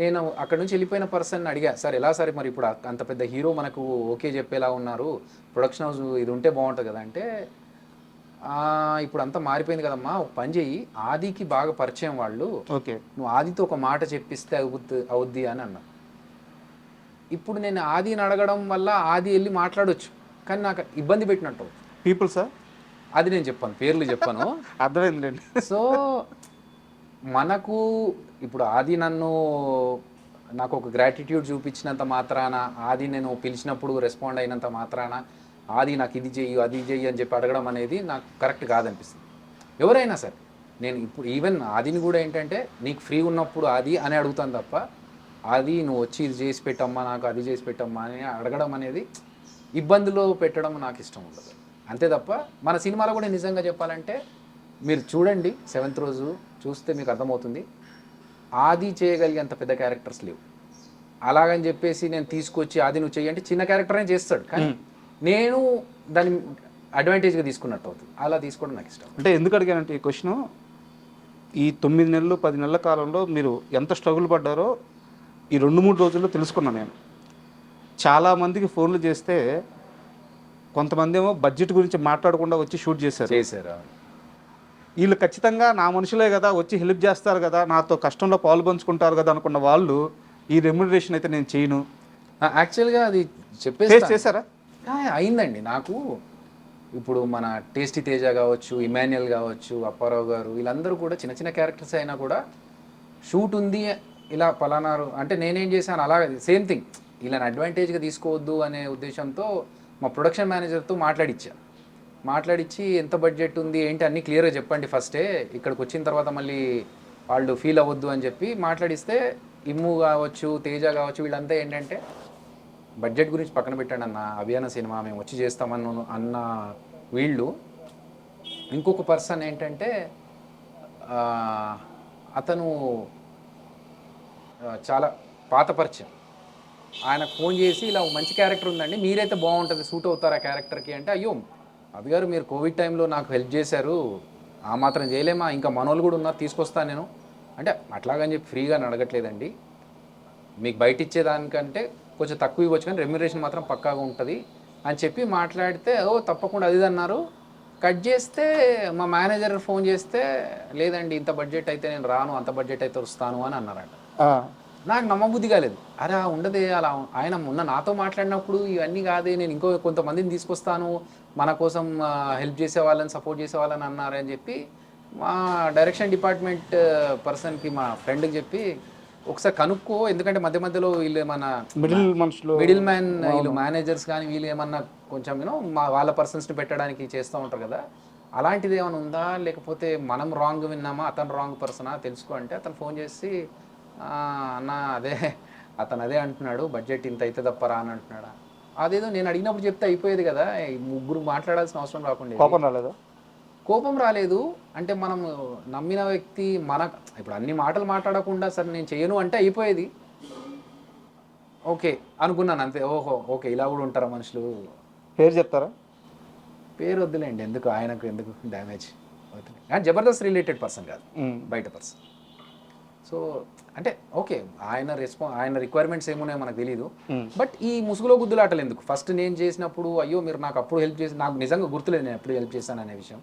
నేను అక్కడ నుంచి వెళ్ళిపోయిన పర్సన్ అడిగా, సార్ ఎలా సార్ మరి ఇప్పుడు అంత పెద్ద హీరో మనకు ఓకే చెప్పేలా ఉన్నారు, ప్రొడక్షన్ హౌస్ ఇది ఉంటే బాగుంటుంది కదా అంటే, ఇప్పుడు అంతా మారిపోయింది కదమ్మా, ఒక పని చెయ్యి, ఆదికి బాగా పరిచయం వాళ్ళు, ఓకే, నువ్వు ఆదితో ఒక మాట చెప్పిస్తే అవుద్ది అని అన్నా. ఇప్పుడు నేను ఆదిని అడగడం వల్ల ఆది వెళ్ళి మాట్లాడొచ్చు, కానీ నాకు ఇబ్బంది పెట్టినట్టు పీపుల్ సార్, అది నేను చెప్పాను, పేర్లు చెప్పాను. అర్థమైందండి. సో మనకు ఇప్పుడు ఆది నాకు ఒక గ్రాటిట్యూడ్ చూపించినంత మాత్రాన, ఆది నేను పిలిచినప్పుడు రెస్పాండ్ అయినంత మాత్రాన ఆది నాకు ఇది చెయ్యి అది చెయ్యి అని చెప్పి అడగడం అనేది నాకు కరెక్ట్ కాదనిపిస్తుంది. ఎవరైనా సరే నేను ఇప్పుడు ఈవెన్ ఆదిని కూడా ఏంటంటే నీకు ఫ్రీ ఉన్నప్పుడు ఆది అని అడుగుతాను తప్ప, ఆది నువ్వు వచ్చి ఇది చేసి పెట్టమ్మా, నాకు అది చేసి పెట్టమ్మా అని అడగడం అనేది ఇబ్బందులు పెట్టడం నాకు ఇష్టం ఉండదు. అంతే తప్ప మన సినిమాలో కూడా నిజంగా చెప్పాలంటే మీరు చూడండి 7th రోజు చూస్తే మీకు అర్థమవుతుంది, ఆది చేయగలిగేంత పెద్ద క్యారెక్టర్స్ లేవు. అలాగని చెప్పేసి నేను తీసుకొచ్చి ఆది నువ్వు చెయ్యి అంటే చిన్న క్యారెక్టర్నే చేస్తాడు, కానీ నేను దాన్ని అడ్వాంటేజ్గా తీసుకున్నట్టు అవుతుంది. అలా తీసుకోవడం నాకు ఇష్టం. అంటే ఎందుకు అడిగానంటే ఈ క్వశ్చన్, ఈ 9 నెలలు 10 నెలల కాలంలో మీరు ఎంత స్ట్రగుల్ పడ్డారో ఈ 2-3 రోజుల్లో తెలుసుకున్నాను నేను. చాలామందికి ఫోన్లు చేస్తే కొంతమంది ఏమో బడ్జెట్ గురించి మాట్లాడకుండా వచ్చి షూట్ చేశారు. వీళ్ళు ఖచ్చితంగా నా మనుషులే కదా, వచ్చి హెల్ప్ చేస్తారు కదా, నాతో కష్టంలో పాలు పంచుకుంటారు కదా అనుకున్న వాళ్ళు ఈ రెమ్యునరేషన్ అయితే నేను చేయను. యాక్చువల్గా అది చేశారా? అయిందండి నాకు. ఇప్పుడు మన టేస్టీ తేజ కావచ్చు, ఇమాన్యుయల్ కావచ్చు, అప్పారావు గారు, వీళ్ళందరూ కూడా చిన్న చిన్న క్యారెక్టర్స్ అయినా కూడా షూట్ ఉంది ఇలా పలానారు అంటే నేనేం చేశాను, అలాగే సేమ్ థింగ్ ఇలా అడ్వాంటేజ్గా తీసుకోవద్దు అనే ఉద్దేశంతో మా ప్రొడక్షన్ మేనేజర్తో మాట్లాడించి ఎంత బడ్జెట్ ఉంది ఏంటి అన్నీ క్లియర్గా చెప్పండి ఫస్టే, ఇక్కడికి వచ్చిన తర్వాత మళ్ళీ వాళ్ళు ఫీల్ అవ్వద్దు అని చెప్పి మాట్లాడిస్తే ఇమ్ము కావచ్చు, తేజ కావచ్చు, వీళ్ళంతా ఏంటంటే బడ్జెట్ గురించి పక్కన పెట్టండి అన్న, అభియాన సినిమా మేము వచ్చి అన్న వీళ్ళు. ఇంకొక పర్సన్ ఏంటంటే అతను చాలా పాత పరిచయం, ఆయనకు ఫోన్ చేసి ఇలా మంచి క్యారెక్టర్ ఉందండి, మీరైతే బాగుంటుంది, సూట్ అవుతారు ఆ క్యారెక్టర్కి అంటే, అయ్యో అభి గారు మీరు కోవిడ్ టైంలో నాకు హెల్ప్ చేశారు, ఆ మాత్రం చేయలేమా, ఇంకా మనోళ్ళు కూడా ఉన్నారు తీసుకొస్తాను నేను అంటే, అట్లాగని చెప్పి ఫ్రీగా అడగట్లేదండి, మీకు బయట ఇచ్చేదానికంటే కొంచెం తక్కువ ఇవ్వచ్చు కానీ రెమ్యునరేషన్ మాత్రం పక్కాగా ఉంటుంది అని చెప్పి మాట్లాడితే, ఓ తప్పకుండా అది అన్నారు. కట్ చేస్తే మా మేనేజర్ ఫోన్ చేస్తే, లేదండి ఇంత బడ్జెట్ అయితే నేను రాను, అంత బడ్జెట్ అయితే వస్తాను అని అన్నారట. నాకు నమ్మబుద్ధి కాలేదు. అరే ఉండదే, అలా ఆయన మొన్న నాతో మాట్లాడినప్పుడు ఇవన్నీ కాదే, నేను ఇంకో కొంతమందిని తీసుకొస్తాను మన కోసం హెల్ప్ చేసే వాళ్ళని సపోర్ట్ చేసే వాళ్ళని అన్నారని చెప్పి మా డైరెక్షన్ డిపార్ట్మెంట్ పర్సన్కి మా ఫ్రెండ్కి చెప్పి ఒకసారి కనుక్కో, ఎందుకంటే మధ్య మధ్యలో వీళ్ళు ఏమన్నా మిడిల్ మ్యాన్ వీళ్ళు మేనేజర్స్ కానీ వీళ్ళు ఏమన్నా కొంచెం వాళ్ళ పర్సన్స్ని పెట్టడానికి చేస్తూ ఉంటారు కదా, అలాంటిది ఏమైనా ఉందా, లేకపోతే మనం రాంగ్ విన్నామా, అతను రాంగ్ పర్సనా తెలుసుకో అంటే, అతను ఫోన్ చేసి అన్న అతను అదే అంటున్నాడు, బడ్జెట్ ఇంత అయితే తప్పరా అని అంటున్నాడా. అదేదో నేను అడిగినప్పుడు చెప్తే అయిపోయేది కదా, ఈ ముగ్గురు మాట్లాడాల్సిన అవసరం రాకుండా. కోపం రాలేదు అంటే మనం నమ్మిన వ్యక్తి ఇప్పుడు అన్ని మాటలు మాట్లాడకుండా సరే నేను చేయను అంటే అయిపోయేది. ఓకే అనుకున్నాను అంతే. ఓహో ఓకే ఇలా కూడా ఉంటారా మనుషులు. పేరు చెప్తారా? పేరు వద్దులేండి, ఎందుకు ఆయనకు ఎందుకు డ్యామేజ్ అవుతుంది. కానీ జబర్దస్త్ రిలేటెడ్ పర్సన్ కాదు, బయట పర్సన్. సో అంటే ఓకే ఆయన రిక్వైర్మెంట్స్ ఏమున్నాయో మనకు తెలియదు. బట్ ఈ ముసుగులో గుద్దులాటలు ఎందుకు? ఫస్ట్ నేను చేసినప్పుడు అయ్యో మీరు నాకు అప్పుడు హెల్ప్ చేసి, నాకు నిజంగా గుర్తులేదు నేను ఎప్పుడు హెల్ప్ చేశాను అనే విషయం,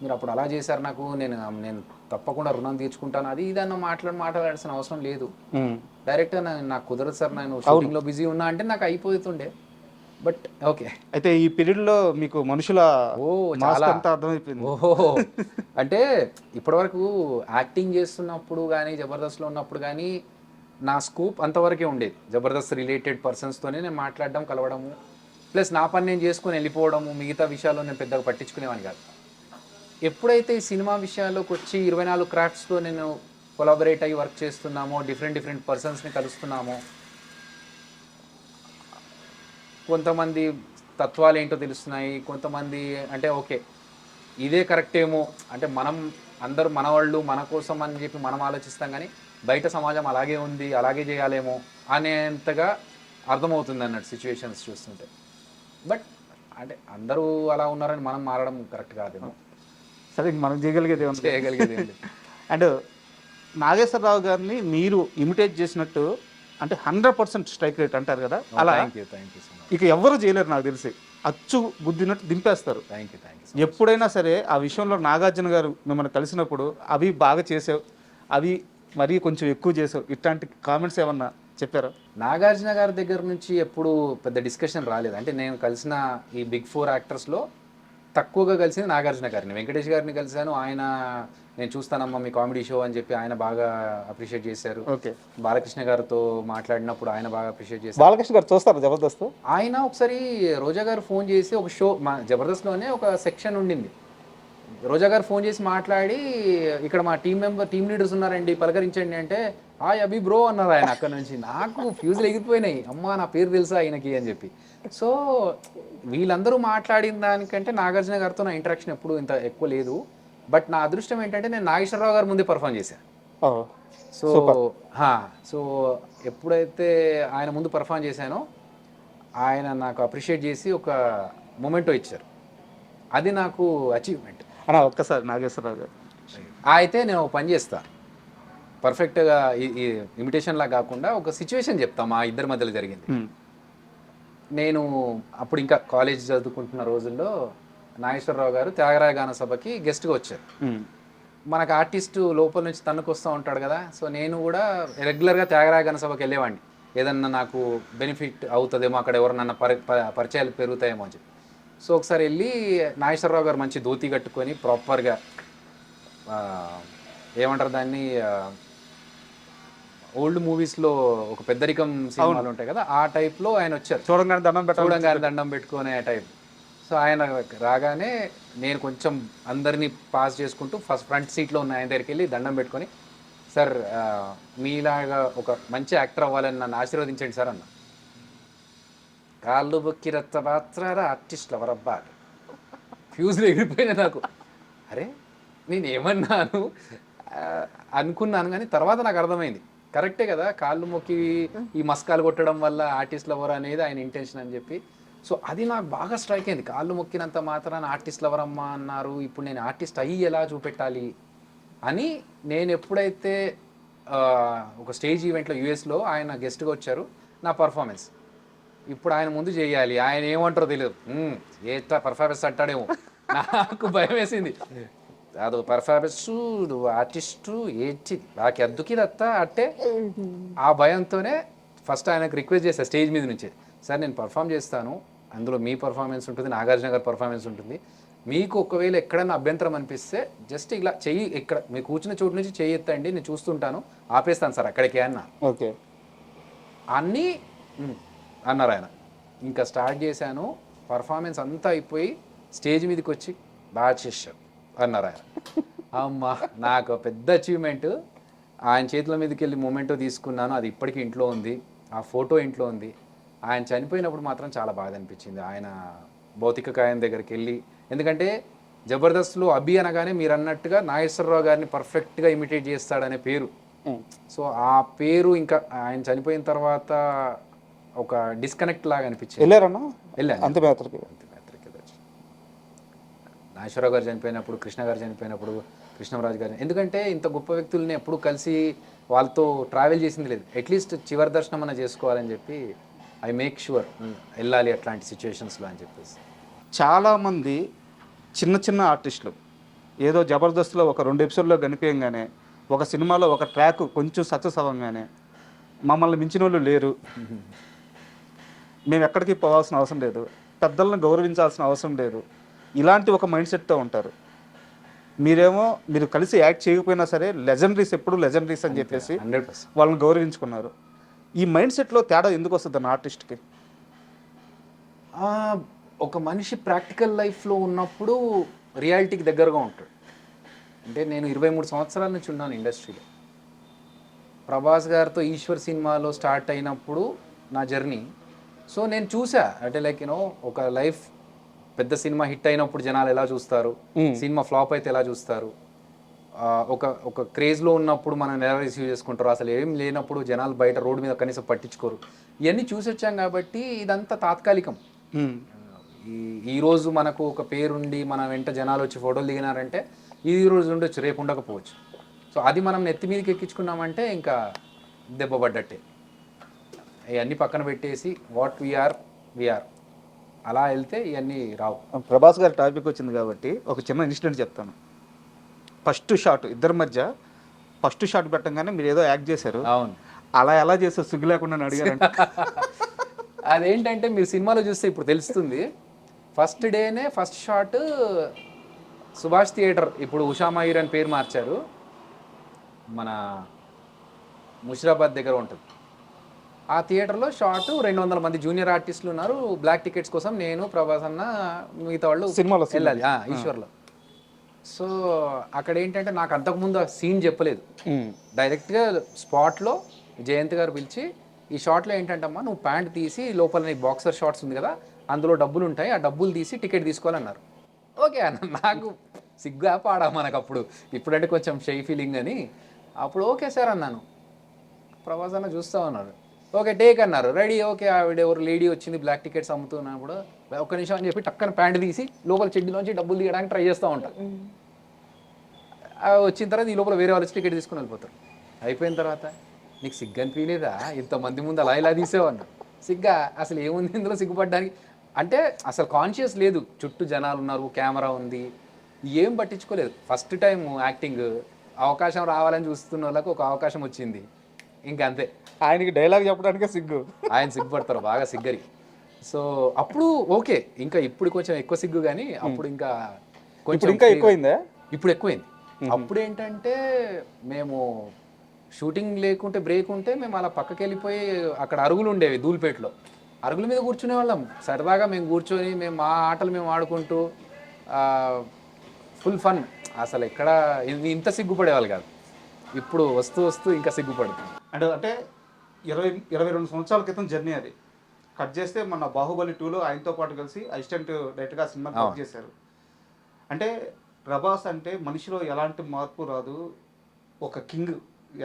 మీరు అప్పుడు అలా చేశారు నాకు, నేను తప్పకుండా రుణం తీర్చుకుంటాను, అది ఇదన్న మాట్లాడాల్సిన అవసరం లేదు. డైరెక్ట్గా నాకు కుదరదు సార్, నేను షూటింగ్లో బిజీ ఉన్నా అంటే నాకు అయిపోతుండే. But okay. అయితే ఈ పీరియడ్లో మీకు మనుషుల చాలా అర్థమైపోయింది. ఓహో అంటే ఇప్పటివరకు యాక్టింగ్ చేస్తున్నప్పుడు కానీ జబర్దస్త్లో ఉన్నప్పుడు కానీ నా స్కోప్ అంతవరకే ఉండేది. జబర్దస్త్ రిలేటెడ్ పర్సన్స్తోనే నేను మాట్లాడడం, కలవడము, ప్లస్ నా పని నేను చేసుకొని వెళ్ళిపోవడము, మిగతా విషయాల్లో నేను పెద్దగా పట్టించుకునేవాడిని కాదు. ఎప్పుడైతే ఈ సినిమా విషయాల్లోకి వచ్చి 24 క్రాఫ్ట్స్తో నేను కొలాబరేట్ అయ్యి వర్క్ చేస్తున్నామో, డిఫరెంట్ పర్సన్స్ని కలుస్తున్నామో, కొంతమంది తత్వాలు ఏంటో తెలుస్తున్నాయి, కొంతమంది అంటే ఓకే ఇదే కరెక్ట్ ఏమో అంటే మనం అందరూ మనవాళ్ళు మన కోసం అని చెప్పి మనం ఆలోచిస్తాం, కానీ బయట సమాజం అలాగే ఉంది, అలాగే చేయాలేమో అనేంతగా అర్థమవుతుంది అన్నట్టు సిచ్యువేషన్స్ చూస్తుంటే. బట్ అంటే అందరూ అలా ఉన్నారని మనం మారడం కరెక్ట్ కాదేమో. సరే ఇంక మనం చేయగలిగేది ఏముంది? చేయగలిగేది ఏంటి? అండ్ నాగేశ్వరరావు గారిని మీరు ఇమిటేట్ చేసినట్టు అంటే 100% స్ట్రైక్ రేట్ అంటారు కదా, అలా థ్యాంక్ యూ సో మచ్. ఇక ఎవరు చేయలేరు నాకు తెలిసి. అచ్చు బుద్ధినట్టు దింపేస్తారు. Thank you. ఎప్పుడైనా సరే ఆ విషయంలో నాగార్జున గారు మిమ్మల్ని కలిసినప్పుడు అవి బాగా చేసావు, అవి మరీ కొంచెం ఎక్కువ చేసావు, ఇట్లాంటి కామెంట్స్ ఏమన్నా చెప్పారా? నాగార్జున గారి దగ్గర నుంచి ఎప్పుడు పెద్ద డిస్కషన్ రాలేదు. అంటే నేను కలిసిన ఈ బిగ్ 4 యాక్టర్స్లో తక్కువగా కలిసింది నాగార్జున గారిని. వెంకటేష్ గారిని కలిశాను, ఆయన నేను చూస్తానమ్మా మీ కామెడీ షో అని చెప్పి ఆయన బాగా అప్రిషియేట్ చేశారు. ఓకే. బాలకృష్ణ గారితో మాట్లాడినప్పుడు ఆయన బాగా అప్రిషియేట్ చేశారు. బాలకృష్ణ గారు చూస్తారు జబర్దస్త్? ఆయన ఒకసారి రోజా గారు ఫోన్ చేసి ఒక షో మా జబర్దస్త్లోనే ఒక సెక్షన్ ఉండింది, రోజా గారు ఫోన్ చేసి మాట్లాడి ఇక్కడ మా టీం లీడర్స్ ఉన్నారండి పలకరించండి అంటే అభి బ్రో అన్నారు ఆయన. అక్కడ నుంచి నాకు ఫ్యూజులు ఎగిరిపోయినాయి, అమ్మా నా పేరు తెలుసా ఆయనకి అని చెప్పి. సో వీళ్ళందరూ మాట్లాడిన దానికంటే నాగార్జున గారితో నా ఇంటరాక్షన్ ఎప్పుడు ఇంత ఎక్కువ లేదు. బట్ నా అదృష్టం ఏంటంటే నేను నాగేశ్వరరావు గారి ముందే పర్ఫామ్ చేశాను. సో ఎప్పుడైతే ఆయన ముందు పర్ఫామ్ చేశానో ఆయన నాకు అప్రిషియేట్ చేసి ఒక మొమెంటో ఇచ్చారు. అది నాకు అచీవ్మెంట్. అన్నా ఒక్కసారి నాగేశ్వరరావు గారు అయితే నేను ఒక పని చేస్తా, పర్ఫెక్ట్గా ఈ ఇమిటేషన్లా కాకుండా ఒక సిచ్యువేషన్ చెప్తా మా ఇద్దరి మధ్యలో జరిగింది. నేను అప్పుడు ఇంకా కాలేజ్ చదువుకుంటున్న రోజుల్లో నాగేశ్వరరావు గారు త్యాగరాయ గాన సభకి గెస్ట్గా వచ్చారు. మనకు ఆర్టిస్టు లోపల నుంచి తన్నుకు వస్తూ ఉంటాడు కదా, సో నేను కూడా రెగ్యులర్గా త్యాగరాయ గాన సభకి వెళ్ళేవాడిని. ఏదన్నా నాకు బెనిఫిట్ అవుతుందేమో, అక్కడ ఎవరినన్నా పరిచయాలు పెరుగుతాయేమో అని చెప్పి. సో ఒకసారి వెళ్ళి నాగేశ్వరరావు గారు మంచి ధోతి కట్టుకొని ప్రాపర్గా ఏమంటారు దాన్ని, ఓల్డ్ మూవీస్లో ఒక పెద్దరికం సినిమాలు ఉంటాయి కదా ఆ టైప్లో ఆయన వచ్చారు. చూడంగానే దండం పెట్టుకునే టైప్. సో ఆయన రాగానే నేను కొంచెం అందరినీ పాస్ చేసుకుంటూ ఫ్రంట్ సీట్లో ఉన్న ఆయన దగ్గరికి వెళ్ళి దండం పెట్టుకొని, సార్ మీలాగా ఒక మంచి యాక్టర్ అవ్వాలని నన్ను ఆశీర్వదించండి సార్ అన్న. కాళ్ళు బొక్కి రచ్చబాత్రారా ఆర్టిస్టులు ఎవరబ్బా, ఫ్యూజ్లు ఎగిరిపోయినా నాకు. అరే నేను ఏమన్నాను అనుకున్నాను, కానీ తర్వాత నాకు అర్థమైంది కరెక్టే కదా, కాళ్ళు మొక్కి ఈ మస్కాలు కొట్టడం వల్ల ఆర్టిస్టులు ఎవరు అనేది ఆయన ఇంటెన్షన్ అని చెప్పి. సో అది నాకు బాగా స్ట్రైక్ అయింది. కాళ్ళు మొక్కినంత మాత్రాన ఆర్టిస్టులు ఎవరమ్మా అన్నారు, ఇప్పుడు నేను ఆర్టిస్ట్ అయ్యి ఎలా చూపెట్టాలి అని. నేను ఎప్పుడైతే ఒక స్టేజ్ ఈవెంట్లో యూఎస్లో ఆయన గెస్ట్గా వచ్చారు, నా పర్ఫార్మెన్స్ ఇప్పుడు ఆయన ముందు చేయాలి, ఆయన ఏమంటారో తెలియదు, ఏ పర్ఫార్మెన్స్ అంటాడేమో, నాకు భయం వేసింది. ಅದು ಪರ್ಫಾರ್ಮೆನ್ಸು ఆర్టిస్టు ఏంటి నాకు ఎద్దుకిదత్తా అంటే ఆ భయంతోనే ఫస్ట్ ఆయనకు రిక్వెస్ట్ చేశాను స్టేజ్ మీద నుంచి, సార్ నేను పర్ఫామ్ చేస్తాను, అందులో మీ పర్ఫార్మెన్స్ ఉంటుంది, నాగార్జున గారి పర్ఫార్మెన్స్ ఉంటుంది, మీకు ఒకవేళ ఎక్కడైనా అభ్యంతరం అనిపిస్తే జస్ట్ ఇలా చెయ్యి ఇక్కడ మీరు కూర్చున్న చోటు నుంచి చెయ్యి ఎత్తండి, నేను చూస్తుంటాను, ఆపేస్తాను సార్ అక్కడికే అన్న. ఓకే అన్నీ అన్నారు ఆయన. ఇంకా స్టార్ట్ చేశాను, పర్ఫార్మెన్స్ అంతా అయిపోయి స్టేజ్ మీదకి వచ్చి బాగా చేశారు అన్నారు ఆయన. అమ్మా నాకు పెద్ద అచీవ్మెంట్. ఆయన చేతుల మీదకి వెళ్ళి మొమెంటో తీసుకున్నాను, అది ఇప్పటికీ ఇంట్లో ఉంది, ఆ ఫోటో ఇంట్లో ఉంది. ఆయన చనిపోయినప్పుడు మాత్రం చాలా బాధ అనిపించింది ఆయన భౌతిక కాయం దగ్గరికి వెళ్ళి. ఎందుకంటే జబర్దస్త్లో అభి అనగానే మీరు అన్నట్టుగా నాగేశ్వరరావు గారిని పర్ఫెక్ట్గా ఇమిటేట్ చేస్తాడనే పేరు. సో ఆ పేరు ఇంకా ఆయన చనిపోయిన తర్వాత ఒక డిస్కనెక్ట్ లాగా అనిపించింది. వెళ్ళాను అంతమేత్రకి నాగేశ్వరరావు గారు చనిపోయినప్పుడు, కృష్ణ గారు చనిపోయినప్పుడు, కృష్ణరాజు గారు, ఎందుకంటే ఇంత గొప్ప వ్యక్తుల్ని ఎప్పుడు కలిసి వాళ్ళతో ట్రావెల్ చేసింది లేదు, అట్లీస్ట్ చివరి దర్శనం అన్న చేసుకోవాలని చెప్పి ఐ మేక్ షూర్ వెళ్ళాలి అట్లాంటి సిచ్యువేషన్స్లో అని చెప్పేసి. చాలామంది చిన్న చిన్న ఆర్టిస్టులు ఏదో జబర్దస్త్లో ఒక 2 ఎపిసోడ్లో కనిపించగానే, ఒక సినిమాలో ఒక ట్రాక్ కొంచెం సక్సెస్ అవ్వగానే మమ్మల్ని మించిన వాళ్ళు లేరు, మేము ఎక్కడికి పోవాల్సిన అవసరం లేదు, పెద్దలను గౌరవించాల్సిన అవసరం లేదు, ఇలాంటి ఒక మైండ్ సెట్తో ఉంటారు. మీరేమో మీరు కలిసి యాక్ట్ చేయకపోయినా సరే లెజెండరీస్ ఎప్పుడు లెజెండరీస్ అని చెప్పేసి 100% వాళ్ళని గౌరవించుకున్నారు. ఈ మైండ్ సెట్లో తేడా ఎందుకు వస్తుంది అన్న ఆర్టిస్ట్కి? ఒక మనిషి ప్రాక్టికల్ లైఫ్లో ఉన్నప్పుడు రియాలిటీకి దగ్గరగా ఉంటాడు. అంటే నేను 23 సంవత్సరాల నుంచి ఉన్నాను ఇండస్ట్రీలో. ప్రభాస్ గారితో ఈశ్వర్ సినిమాలో స్టార్ట్ అయినప్పుడు నా జర్నీ. సో నేను చూసా, అంటే లైక్ యూనో ఒక లైఫ్, పెద్ద సినిమా హిట్ అయినప్పుడు జనాలు ఎలా చూస్తారు, సినిమా ఫ్లాప్ అయితే ఎలా చూస్తారు, ఒక ఒక క్రేజ్లో ఉన్నప్పుడు మనం ఎలా రిసీవ్ చేసుకుంటారు, అసలు ఏం లేనప్పుడు జనాలు బయట రోడ్డు మీద కనీసం పట్టించుకోరు. ఇవన్నీ చూసి వచ్చాం కాబట్టి ఇదంతా తాత్కాలికం. ఈరోజు మనకు ఒక పేరుండి మన వెంట జనాలు వచ్చి ఫోటోలు దిగినారంటే ఈ రోజు ఉండొచ్చు, రేపు ఉండకపోవచ్చు. సో అది మనం నెత్తి మీదకి ఎక్కించుకున్నామంటే ఇంకా దెబ్బ పడ్డట్టే. ఇవన్నీ పక్కన పెట్టేసి వాట్ వీఆర్ అలా వెళ్తే ఇవన్నీ రావు. ప్రభాస్ గారి టాపిక్ వచ్చింది కాబట్టి ఒక చిన్న ఇన్సిడెంట్ చెప్తాను. ఫస్ట్ షాట్ ఇద్దరి మధ్య ఫస్ట్ షాట్ పెట్టంగానే మీరు ఏదో యాక్ట్ చేశారు. అవును, అలా ఎలా చేస్తే సిగ్గు లేకుండా అడిగారంటే అదేంటంటే మీరు సినిమాలో చూస్తే ఇప్పుడు తెలుస్తుంది. ఫస్ట్ డేనే ఫస్ట్ షాట్ సుభాష్ థియేటర్, ఇప్పుడు ఉషా మయూర్ అని పేరు మార్చారు, మన ముషిరాబాద్ దగ్గర ఉంటుంది. ఆ థియేటర్లో షాట్ 200 మంది జూనియర్ ఆర్టిస్టులు ఉన్నారు. బ్లాక్ టికెట్స్ కోసం నేను, ప్రభాస్ అన్న, మిగతా వాళ్ళు సినిమాలో వెళ్ళాలి ఈశ్వర్లో. సో అక్కడ ఏంటంటే నాకు అంతకుముందు ఆ సీన్ చెప్పలేదు. డైరెక్ట్గా స్పాట్లో జయంత్ గారు పిలిచి ఈ షాట్లో ఏంటంటమ్మా నువ్వు ప్యాంట్ తీసి లోపల నీకు బాక్సర్ షార్ట్స్ ఉంది కదా అందులో డబ్బులు ఉంటాయి, ఆ డబ్బులు తీసి టికెట్ తీసుకోవాలన్నారు. ఓకే అన్న, నాకు సిగ్గా పాడా మనకు అప్పుడు, ఇప్పుడంటే కొంచెం షై ఫీలింగ్ అని. అప్పుడు ఓకే సార్ అన్నాను. ప్రభాస్ అన్న చూస్తా ఉన్నారు. ఓకే టేక్ అన్నారు. Ready, okay. ఆవిడ ఎవరు లేడీ వచ్చింది బ్లాక్ టికెట్స్ అమ్ముతున్నప్పుడు ఒక్క నిమిషం అని చెప్పి టక్కన ప్యాంట్ తీసి లోపల చెడ్డీలోంచి డబ్బులు తీయడానికి ట్రై చేస్తూ ఉంటాను. వచ్చిన తర్వాత ఈ లోపల వేరే వాళ్ళు టికెట్ తీసుకుని వెళ్ళిపోతారు. అయిపోయిన తర్వాత నీకు సిగ్గు అనిపించలేదా ఇంతమంది ముందు అలా ఇలా తీసేవన్నా? సిగ్గా అసలు ఏముంది ఇందులో సిగ్గుపడ్డానికి? అంటే అసలు కాన్షియస్ లేదు, చుట్టూ జనాలు ఉన్నారు, కెమెరా ఉంది, ఏం పట్టించుకోలేదు. ఫస్ట్ టైం యాక్టింగ్ అవకాశం రావాలని చూస్తున్న వాళ్ళకి ఒక అవకాశం వచ్చింది, ఇంకంతే. ఆయనకి డైలాగ్ చెప్పడానికే సిగ్గు. ఆయన సిగ్గుపడతారు బాగా సిగ్గరి. సో అప్పుడు ఓకే, ఇంకా ఇప్పుడు కొంచెం ఎక్కువ సిగ్గు, కానీ అప్పుడు ఇంకా కొంచెం ఇంకా ఎక్కువైందా? ఇప్పుడు ఎక్కువైంది. అప్పుడు ఏంటంటే మేము షూటింగ్ లేకుంటే బ్రేక్ ఉంటే మేము అలా పక్కకి వెళ్ళిపోయి అక్కడ అరుగులు ఉండేవి ధూల్పేటలో, అరుగుల మీద కూర్చునే వాళ్ళం సరదాగా. మేము కూర్చొని మేము మా ఆటలు మేము ఆడుకుంటూ ఫుల్ ఫన్. అసలు ఎక్కడ ఇంత సిగ్గుపడేవాళ్ళు కాదు. ఇప్పుడు వస్తూ వస్తూ ఇంకా సిగ్గుపడుతుంది. అంటే 22 సంవత్సరాల క్రితం జర్నీ అది. కట్ చేస్తే మన బాహుబలి 2లో ఆయనతో పాటు కలిసి అసిస్టెంట్ డైరెక్టర్గా సినిమా కట్ చేశారు. అంటే ప్రభాస్ అంటే మనిషిలో ఎలాంటి మార్పు రాదు, ఒక కింగ్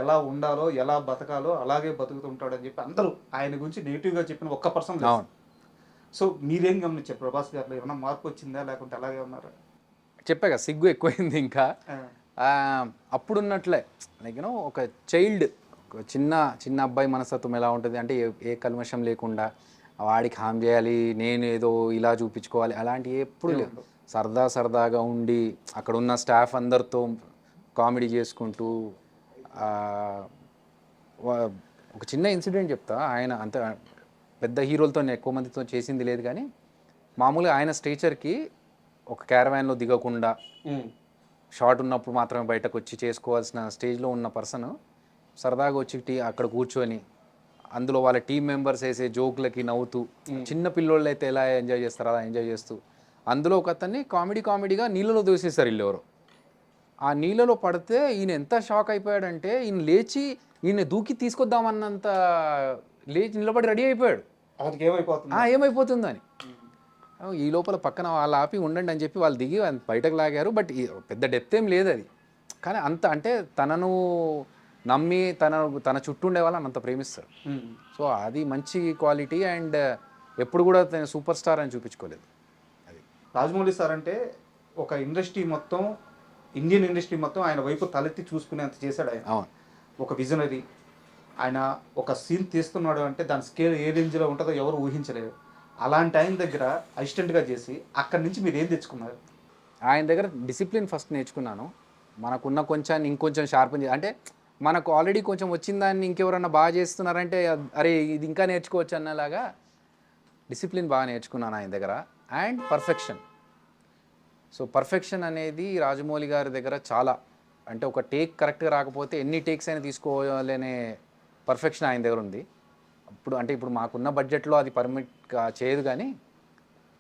ఎలా ఉండాలో ఎలా బతకాలో అలాగే బతుకుతుంటాడని చెప్పి అందరూ ఆయన గురించి నెగిటివ్గా చెప్పిన ఒక్క పర్సన్ లేదు. సో మీరేం గమనించారు ప్రభాస్ గారిలో? ఏమన్నా మార్పు వచ్చిందా లేకుంటే అలాగే ఉన్నారా? చెప్పాక సిగ్గు ఎక్కువైంది. ఇంకా అప్పుడున్నట్లే లైక్ యూనో ఒక చైల్డ్, ఒక చిన్న అబ్బాయి మనస్తత్వం ఎలా ఉంటుంది అంటే ఏ కల్మషం లేకుండా వాడికి హామ్ చేయాలి, నేను ఏదో ఇలా చూపించుకోవాలి, అలాంటివి ఎప్పుడు లేదు. సరదాగా ఉండి అక్కడ ఉన్న స్టాఫ్ అందరితో కామెడీ చేసుకుంటూ. ఒక చిన్న ఇన్సిడెంట్ చెప్తా. ఆయన అంత పెద్ద హీరోలతో ఎక్కువ మందితో చేసింది లేదు, కానీ మామూలుగా ఆయన స్టేచర్కి ఒక క్యారవాన్లో దిగకుండా షార్ట్ ఉన్నప్పుడు మాత్రమే బయటకు వచ్చి చేసుకోవాల్సిన స్టేజ్లో ఉన్న పర్సన్ సరదాగా వచ్చి అక్కడ కూర్చొని అందులో వాళ్ళ టీం మెంబర్స్ వేసే జోకులకి నవ్వుతూ, చిన్న పిల్లోళ్ళు అయితే ఎలా ఎంజాయ్ చేస్తారో అలా ఎంజాయ్ చేస్తూ, అందులో ఒక అతన్ని కామెడీగా నీళ్ళలో దోసేస్తారు వీళ్ళు ఎవరో. ఆ నీళ్ళలో పడితే ఈయన ఎంత షాక్ అయిపోయాడంటే ఈయన లేచి ఈయన దూకి తీసుకొద్దామన్నంత లేచి నిలబడి రెడీ అయిపోయాడు. ఏమైపోతుందని. ఈ లోపల పక్కన వాళ్ళు ఆపి ఉండండి అని చెప్పి వాళ్ళు దిగి బయటకు లాగారు. బట్ పెద్ద డెప్త్ ఏం లేదు అది, కానీ అంత అంటే తనను నమ్మి తన చుట్టూ ఉండే వాళ్ళని అంత ప్రేమిస్తారు. సో అది మంచి క్వాలిటీ. అండ్ ఎప్పుడు కూడా తను సూపర్ స్టార్ అని చూపించుకోలేదు. అది రాజమౌళి సార్ అంటే ఒక ఇండస్ట్రీ మొత్తం, ఇండియన్ ఇండస్ట్రీ మొత్తం ఆయన వైపు తలెత్తి చూసుకునేంత చేశాడు ఆయన. అవును, ఒక విజనరీ. ఆయన ఒక సీన్ తీస్తున్నాడు అంటే దాని స్కేల్ ఏ రేంజ్లో ఉంటుందో ఎవరు ఊహించలేరు. అలాంటి ఆయన దగ్గర అసిస్టెంట్గా చేసి అక్కడి నుంచి మీరు ఏం తెచ్చుకున్నారు? ఆయన దగ్గర డిసిప్లిన్ ఫస్ట్ నేర్చుకున్నాను. మనకున్న కొంచెం ఇంకొంచెం షార్ప్ అంటే మనకు ఆల్రెడీ కొంచెం వచ్చిన దాన్ని ఇంకెవరన్నా బాగా చేస్తున్నారంటే అరే ఇది ఇంకా నేర్చుకోవచ్చు అన్నలాగా డిసిప్లిన్ బాగా నేర్చుకున్నాను ఆయన దగ్గర. And perfection. సో పర్ఫెక్షన్ అనేది రాజమౌళి గారి దగ్గర చాలా, అంటే ఒక టేక్ కరెక్ట్గా రాకపోతే ఎన్ని టేక్స్ అయినా తీసుకోవాలనే పర్ఫెక్షన్ ఆయన దగ్గర ఉంది. ఇప్పుడు మాకున్న బడ్జెట్లో అది పర్మిట్ చేయదు, కానీ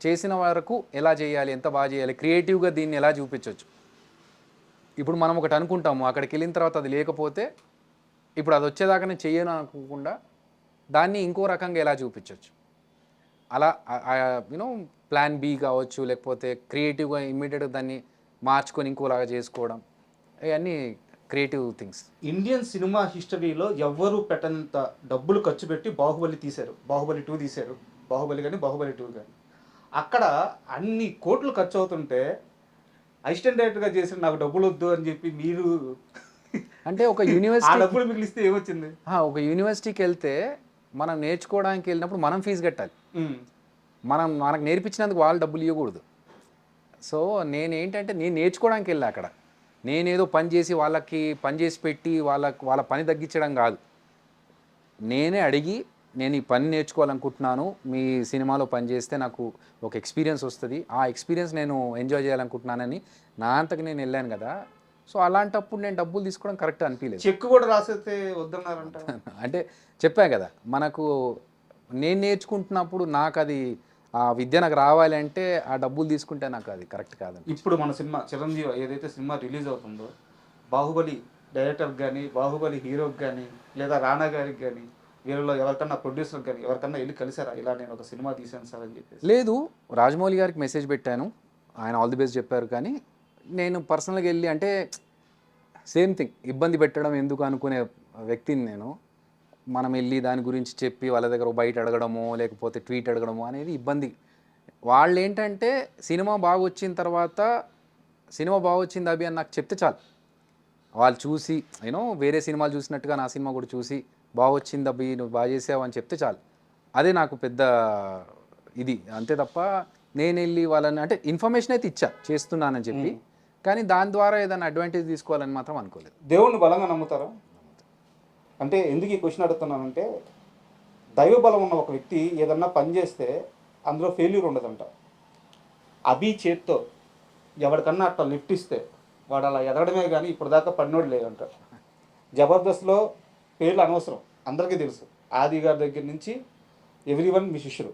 చేసిన వరకు ఎలా చేయాలి, ఎంత బాగా చేయాలి, క్రియేటివ్గా దీన్ని ఎలా చూపించవచ్చు. ఇప్పుడు మనం ఒకటి అనుకుంటాము, అక్కడికి వెళ్ళిన తర్వాత అది లేకపోతే ఇప్పుడు అది వచ్చేదాకా నేను చెయ్యను అనుకోకుండా దాన్ని ఇంకో రకంగా ఎలా చూపించవచ్చు. అలా యూనో ప్లాన్ బి కావచ్చు, లేకపోతే క్రియేటివ్గా ఇమ్మీడియట్గా దాన్ని మార్చుకొని ఇంకోలాగా చేసుకోవడం, ఇవన్నీ క్రియేటివ్ థింగ్స్. ఇండియన్ సినిమా హిస్టరీలో ఎవ్వరూ పెట్టనంత డబ్బులు ఖర్చు పెట్టి బాహుబలి తీశారు. బాహుబలి 2 తీశారు. బాహుబలి కానీ బాహుబలి 2 కానీ అక్కడ అన్ని కోట్లు ఖర్చు అవుతుంటే అసిస్టెంట్ డైరెక్టర్గా చేసిన నాకు డబ్బులు వద్దు అని చెప్పి మీరు అంటే ఒక ఆ యూనివర్సిటీ డబ్బులు మీకు ఇస్తే ఏమొచ్చింది? ఒక యూనివర్సిటీకి వెళ్తే మనం నేర్చుకోవడానికి వెళ్ళినప్పుడు మనం ఫీజు కట్టాలి. మనకు నేర్పించినందుకు వాళ్ళు డబ్బులు ఇవ్వకూడదు. సో నేనేంటంటే నేను నేర్చుకోవడానికి వెళ్ళా అక్కడ. నేనేదో పని చేసి వాళ్ళకి పని చేసి పెట్టి వాళ్ళ పని తగ్గించడం కాదు. నేనే అడిగి నేను ఈ పని నేర్చుకోవాలనుకుంటున్నాను, మీ సినిమాలో పని చేస్తే నాకు ఒక ఎక్స్పీరియన్స్ వస్తుంది, ఆ ఎక్స్పీరియన్స్ నేను ఎంజాయ్ చేయాలనుకుంటున్నానని నా అంతకు నేను వెళ్ళాను కదా. సో అలాంటప్పుడు నేను డబ్బులు తీసుకోవడం కరెక్ట్ అనిపించలేదు. చెక్ కూడా రాసేస్తే వద్దన్నారంట. అంటే చెప్పా కదా, మనకు నేను నేర్చుకుంటున్నప్పుడు నాకు అది ఆ విద్య నాకు రావాలంటే ఆ డబ్బులు తీసుకుంటే నాకు అది కరెక్ట్ కాదండి. ఇప్పుడు మన సినిమా చిరంజీవి ఏదైతే సినిమా రిలీజ్ అవుతుందో బాహుబలి డైరెక్టర్కి కానీ బాహుబలి హీరోకి కానీ లేదా రానా గారికి కానీ వీళ్ళలో ఎవరికన్నా ప్రొడ్యూసర్కి కానీ ఎవరికన్నా వెళ్ళి కలిసారా ఇలా నేను ఒక సినిమా తీశాను సార్ అని చెప్పేసి? లేదు, రాజమౌళి గారికి మెసేజ్ పెట్టాను, ఆయన ఆల్ ది బెస్ట్ చెప్పారు. కానీ నేను పర్సనల్గా వెళ్ళి అంటే సేమ్ థింగ్, ఇబ్బంది పెట్టడం ఎందుకు అనుకునే వ్యక్తిని నేను. మనం వెళ్ళి దాని గురించి చెప్పి వాళ్ళ దగ్గర బయట అడగడమో లేకపోతే ట్వీట్ అడగడమో అనేది ఇబ్బంది. వాళ్ళు ఏంటంటే సినిమా బాగా వచ్చిన తర్వాత సినిమా బాగా వచ్చింది అభి అని నాకు చెప్తే చాలు. వాళ్ళు చూసి వేరే సినిమాలు చూసినట్టుగా నా సినిమా కూడా చూసి బాగా వచ్చింది అభి, నువ్వు బాగా చేసావు అని చెప్తే చాలు. అదే నాకు పెద్ద ఇది. అంతే తప్ప నేను వెళ్ళి వాళ్ళని అంటే ఇన్ఫర్మేషన్ అయితే ఇచ్చా చేస్తున్నానని చెప్పి, కానీ దాని ద్వారా ఏదైనా అడ్వాంటేజ్ తీసుకోవాలని మాత్రం అనుకోలేదు. దేవుణ్ణి బలంగా నమ్ముతారా? అంటే ఎందుకు ఈ క్వశ్చన్ అడుగుతున్నానంటే దైవ బలం ఉన్న ఒక వ్యక్తి ఏదన్నా పని చేస్తే అందులో ఫెయిల్యూర్ ఉండదంట. అభి చేత్తో ఎవరికన్నా అట్లా లిఫ్ట్ ఇస్తే వాడు అలా ఎదగడమే కానీ ఇప్పుడు దాకా పడినోడు లేదంట. జబర్దస్త్లో పేర్లు అనవసరం, అందరికీ తెలుసు. ఆది గారి దగ్గర నుంచి ఎవ్రీవన్ మీ శిష్యుడు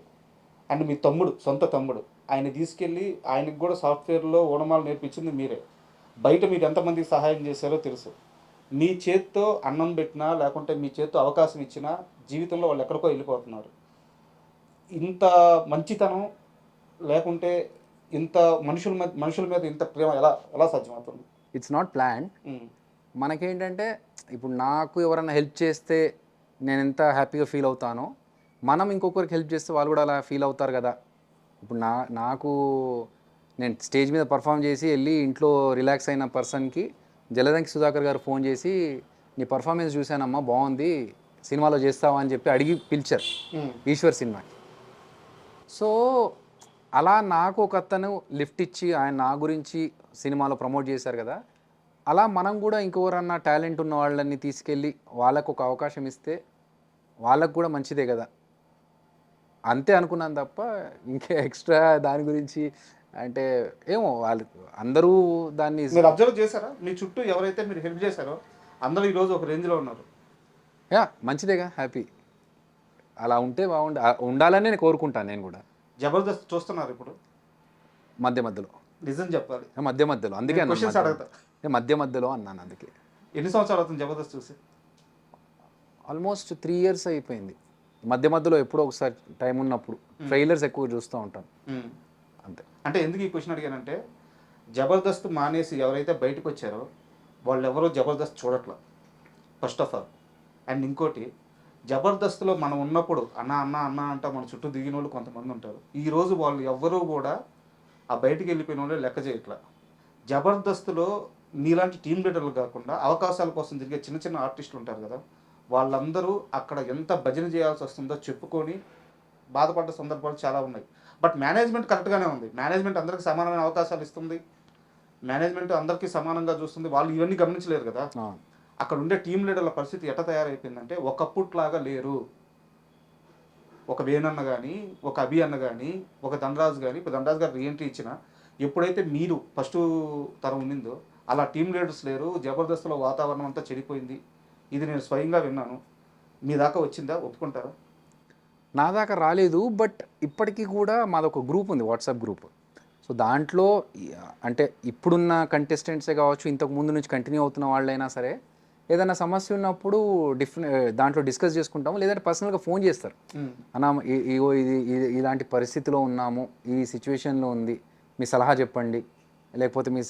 అండ్ మీ తమ్ముడు, సొంత తమ్ముడు. ఆయన తీసుకెళ్ళి ఆయనకు కూడా సాఫ్ట్వేర్లో ఓనమాలు నేర్పించింది మీరే. బయట మీరు ఎంతమందికి సహాయం చేశారో తెలుసు. మీ చేత్తో అన్నం పెట్టినా లేకుంటే మీ చేత్తో అవకాశం ఇచ్చినా జీవితంలో వాళ్ళు ఎక్కడికో వెళ్ళిపోతున్నారు. ఇంత మంచితనం లేకుంటే ఇంత మనుషుల మీద ఇంత ప్రేమ ఎలా సాధ్యమవుతుంది? It's not plan. మనకేంటంటే ఇప్పుడు నాకు ఎవరైనా హెల్ప్ చేస్తే నేను ఎంత హ్యాపీగా ఫీల్ అవుతానో, మనం ఇంకొకరికి హెల్ప్ చేస్తే వాళ్ళు కూడా అలా ఫీల్ అవుతారు కదా. ఇప్పుడు నాకు నేను స్టేజ్ మీద పర్ఫామ్ చేసి వెళ్ళి ఇంట్లో రిలాక్స్ అయిన పర్సన్కి జలదంకి సుధాకర్ గారు ఫోన్ చేసి నీ పర్ఫార్మెన్స్ చూశానమ్మా బాగుంది, సినిమాలో చేస్తావా అని చెప్పి అడిగి పిలిచారు ఈశ్వర్ సినిమాకి. సో అలా నాకు ఒక అతను లిఫ్ట్ ఇచ్చి ఆయన నా గురించి సినిమాలో ప్రమోట్ చేశారు కదా. అలా మనం కూడా ఇంకెవరన్నా టాలెంట్ ఉన్న వాళ్ళని తీసుకెళ్ళి వాళ్ళకు ఒక అవకాశం ఇస్తే వాళ్ళకు కూడా మంచిదే కదా, అంతే అనుకున్నాను తప్ప ఇంకా ఎక్స్ట్రా దాని గురించి అంటే ఏమో. వాళ్ళు అందరూ దాన్ని మీరు అబ్జర్వ్ చేశారా? మీ చుట్టూ ఎవరైతే మీరు హెల్ప్ చేశారో అందరూ ఈరోజు ఒక రేంజ్లో ఉన్నారు. మంచిదేగా, హ్యాపీ. అలా ఉంటే ఉండాలని నేను కోరుకుంటాను. నేను కూడా జబర్దస్త్ చూస్తున్నారు ఇప్పుడు మధ్య మధ్యలో. నిజం చెప్పాలి, మధ్య మధ్యలో. అందుకే మధ్య మధ్యలో అన్నాను. అందుకే. ఎన్ని సంవత్సరాలు అవుతుంది జబర్దస్త్ చూసి? ఆల్మోస్ట్ 3 years అయిపోయింది. మధ్య మధ్యలో ఎప్పుడో ఒకసారి టైం ఉన్నప్పుడు ట్రైలర్స్ ఎక్కువ చూస్తూ ఉంటాను అంతే. అంటే ఎందుకు ఈ క్వశ్చన్ అడిగానంటే జబర్దస్త్ మానేసి ఎవరైతే బయటకు వచ్చారో వాళ్ళు ఎవరో జబర్దస్త్ చూడట్ల ఫస్ట్ ఆఫ్ ఆల్. అండ్ ఇంకోటి, జబర్దస్త్లో మనం ఉన్నప్పుడు అన్న అన్న అన్న అంట మన చుట్టూ దిగిన వాళ్ళు కొంతమంది ఉంటారు. ఈరోజు వాళ్ళు ఎవ్వరూ కూడా ఆ బయటికి వెళ్ళిపోయిన వాళ్ళు లెక్క చేయట్లా. జబర్దస్త్లో మీలాంటి టీమ్ లీడర్లు కాకుండా అవకాశాల కోసం తిరిగే చిన్న చిన్న ఆర్టిస్టులు ఉంటారు కదా, వాళ్ళందరూ అక్కడ ఎంత భజన చేయాల్సి వస్తుందో చెప్పుకొని బాధపడ్డ సందర్భాలు చాలా ఉన్నాయి. బట్ మేనేజ్మెంట్ కరెక్ట్గానే ఉంది. మేనేజ్మెంట్ అందరికీ సమానమైన అవకాశాలు ఇస్తుంది, మేనేజ్మెంట్ అందరికీ సమానంగా చూస్తుంది. వాళ్ళు ఇవన్నీ గమనించలేరు కదా. అక్కడ ఉండే టీం లీడర్ల పరిస్థితి ఎట్లా తయారైపోయిందంటే ఒకప్పుట్లాగా లేరు. ఒక వేణన్న కానీ, ఒక అభి అన్న కానీ, ఒక ధనరాజు కానీ, ఇప్పుడు ధనరాజు గారు రీఎంట్రీ ఇచ్చిన ఎప్పుడైతే మీరు ఫస్ట్ తరం ఉండిందో అలా టీం లీడర్స్ లేరు. జబర్దస్త్లో వాతావరణం అంతా చెడిపోయింది. ఇది నేను స్వయంగా విన్నాను. మీ దాకా వచ్చిందా? ఒప్పుకుంటారా? నా దాకా రాలేదు, బట్ ఇప్పటికీ కూడా మాదొక గ్రూప్ ఉంది, వాట్సాప్ గ్రూప్. సో దాంట్లో అంటే ఇప్పుడున్న కంటెస్టెంట్సే కావచ్చు, ఇంతకు ముందు నుంచి కంటిన్యూ అవుతున్న వాళ్ళైనా సరే ఏదైనా సమస్య ఉన్నప్పుడు దాంట్లో డిస్కస్ చేసుకుంటాము. లేదంటే పర్సనల్గా ఫోన్ చేస్తారు, అన్నా ఇది ఇలాంటి పరిస్థితిలో ఉన్నాము, ఈ సిచ్యువేషన్లో ఉంది, మీ సలహా చెప్పండి, లేకపోతే మీ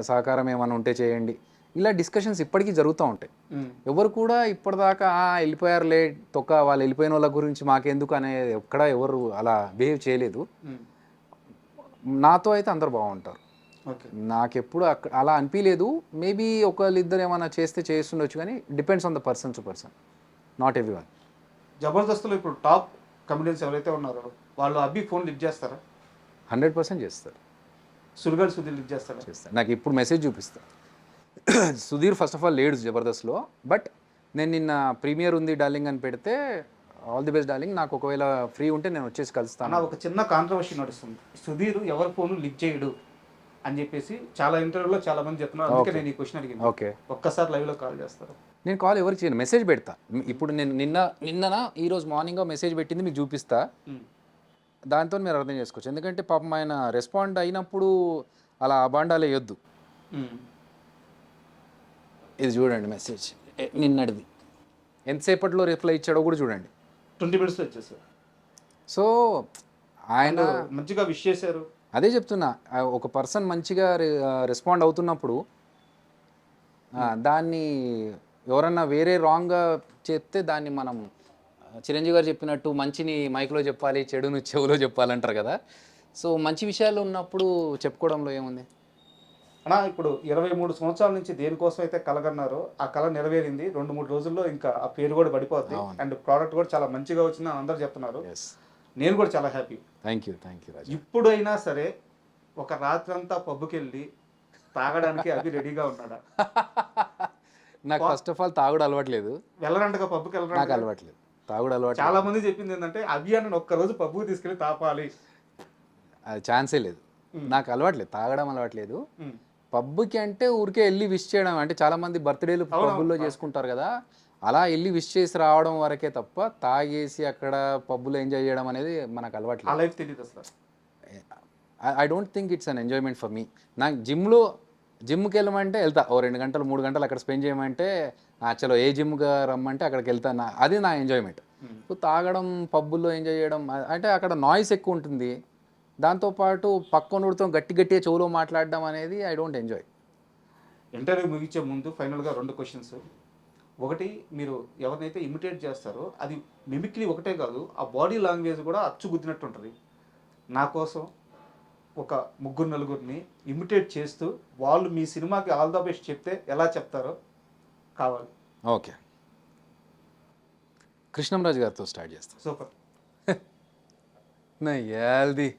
సహకారం ఏమైనా ఉంటే చేయండి, ఇలా డిస్కషన్స్ ఇప్పటికీ జరుగుతూ ఉంటాయి. ఉమ్. ఎవరు కూడా ఇప్పటిదాకా వెళ్ళిపోయారులే తొక్క, వాళ్ళు వెళ్ళిపోయిన వాళ్ళ గురించి మాకెందుకు అనేది ఎక్కడ ఎవరు అలా బిహేవ్ చేయలేదు. ఉమ్. నాతో అయితే అందరు బాగుంటారు. ఓకే. నాకెప్పుడు అలా అనిపించలేదు. మేబీ ఒకళ్ళిద్దరు ఏమైనా చేస్తే చేస్తుండొచ్చు, కానీ depends on the person to person, not every one. జబర్దస్త్లో ఇప్పుడు టాప్ కమెడియన్స్ ఎవరైతే ఉన్నారో వాళ్ళు అభి ఫోన్ లిఫ్ట్ చేస్తారా? 100% చేస్తారు. సుడిగాడు సుధీర్ లిఫ్ట్ చేస్తారా? చేస్తారు. నాకు ఇప్పుడు మెసేజ్ చూపిస్తా. సుధీర్ ఫస్ట్ ఆఫ్ ఆల్ లేడు జబర్దస్త్లో, బట్ నేను నిన్న ప్రీమియర్ ఉంది డార్లింగ్ అని పెడితే, ఆల్ ది బెస్ట్ డార్లింగ్, నాకు ఒకవేళ ఫ్రీ ఉంటే నేను వచ్చేసి కలుస్తాను. అన్న ఒక చిన్న కాంట్రవర్సీ నడుస్తుంది, సుధీర్ ఎవరి ఫోన్ లిఫ్ట్ చేయడు అని చెప్పేసి చాలా ఇంటర్వ్యూలో చాలా మంది చెప్తున్నారు. అందుకే నేను ఈ క్వశ్చన్ అడిగింది. ఓకే, ఒక్కసారి లైవ్లో కాల్ చేస్తారు. నేను కాల్ ఎవరికి చేయను, మెసేజ్ పెడతా. ఇప్పుడు నేను నిన్ననా ఈరోజు మార్నింగ్ మెసేజ్ పెట్టింది మీకు చూపిస్తా. దాంతో మీరు అర్థం చేసుకోవచ్చు. ఎందుకంటే పాపం ఆయన రెస్పాండ్ అయినప్పుడు అలా అబాండాలు వేయొద్దు. ఇది చూడండి మెసేజ్ నిన్నటిది, ఎంతసేపట్లో రిప్లై ఇచ్చాడో కూడా చూడండి. 20 minutesలో వచ్చేసారు. సో ఆయన మంచిగా విష్ చేశారు. అదే చెప్తున్నా, ఒక పర్సన్ మంచిగా రెస్పాండ్ అవుతున్నప్పుడు దాన్ని ఎవరన్నా వేరే రాంగ్గా చెప్తే దాన్ని మనం చిరంజీవి గారు చెప్పినట్టు మంచిని మైక్లో చెప్పాలి, చెడును చెవులో చెప్పాలంటారు కదా. సో మంచి విషయాలు ఉన్నప్పుడు చెప్పుకోవడంలో ఏముంది అన్నా? ఇప్పుడు 23 సంవత్సరాల నుంచి దేనికోసం అయితే కలగన్నారో ఆ కళ నెరవేరింది. 2-3 రోజుల్లో ఇంకా ఆ పేరు కూడా పడిపోద్ది, అండ్ ప్రోడక్ట్ కూడా చాలా మంచిగా వచ్చిందని అందరూ చెప్తున్నారు. నేను కూడా చాలా హ్యాపీ. థ్యాంక్ యూ రాజు. ఇప్పుడైనా సరే ఒక రాత్రంతా పబ్బుకి వెళ్ళి తాగడానికి అవి రెడీగా ఉన్నాడా? నాకు ఫస్ట్ ఆఫ్ ఆల్ తాగుడు అలవాట్లేదు. వెళ్ళరంటగా పబ్బుకి నాకు వెళ్ళరా? అలవాట్లేదు తాగుడు అలవాటు. చాలా మంది చెప్పింది ఏంటంటే అభియాన్ని ఒక్కరోజు పబ్బుకి తీసుకెళ్ళి తాపాలి. అది ఛాన్సే లేదు. నాకు అలవాట్లేదు, తాగడం అలవాట్లేదు. పబ్బుకి అంటే ఊరికే వెళ్ళి విష్ చేయడం, అంటే చాలా మంది బర్త్డేలు పబ్బుల్లో చేసుకుంటారు కదా, అలా వెళ్ళి విష్ చేసి రావడం వరకే తప్ప తాగేసి అక్కడ పబ్బులో ఎంజాయ్ చేయడం అనేది మనకు అలవాట్లేదు. ఆ లైఫ్ తెలియదు అసలు. I don't think it's an enjoyment for me. నాకు జిమ్కి వెళ్ళమంటే వెళ్తా, 2 గంటలు 3 గంటలు అక్కడ స్పెండ్ చేయమంటే చలో ఏ జిమ్గా రమ్మంటే అక్కడికి వెళ్తాను, అది నా ఎంజాయ్మెంట్. తాగడం పబ్బుల్లో ఎంజాయ్ చేయడం అంటే అక్కడ నాయిస్ ఎక్కువ ఉంటుంది, దాంతోపాటు పక్కనోడితో గట్టిగా చెవులో మాట్లాడడం అనేది ఐ డోంట్ ఎంజాయ్. ఇంటర్వ్యూ ముగించే ముందు ఫైనల్గా 2 క్వశ్చన్స్. ఒకటి, మీరు ఎవరినైతే ఇమిటేట్ చేస్తారో అది మిమిక్రీ ఒకటే కాదు, ఆ బాడీ లాంగ్వేజ్ కూడా అచ్చుగుద్దినట్టు ఉంటుంది. నా కోసం ఒక 3-4 ఇమిటేట్ చేస్తూ వాళ్ళు మీ సినిమాకి ఆల్ ద బెస్ట్ చెప్తే ఎలా చెప్తారో కావాలి. ఓకే, కృష్ణంరాజు గారితో స్టార్ట్ చేస్తాం. సూపర్. నా యాల్ది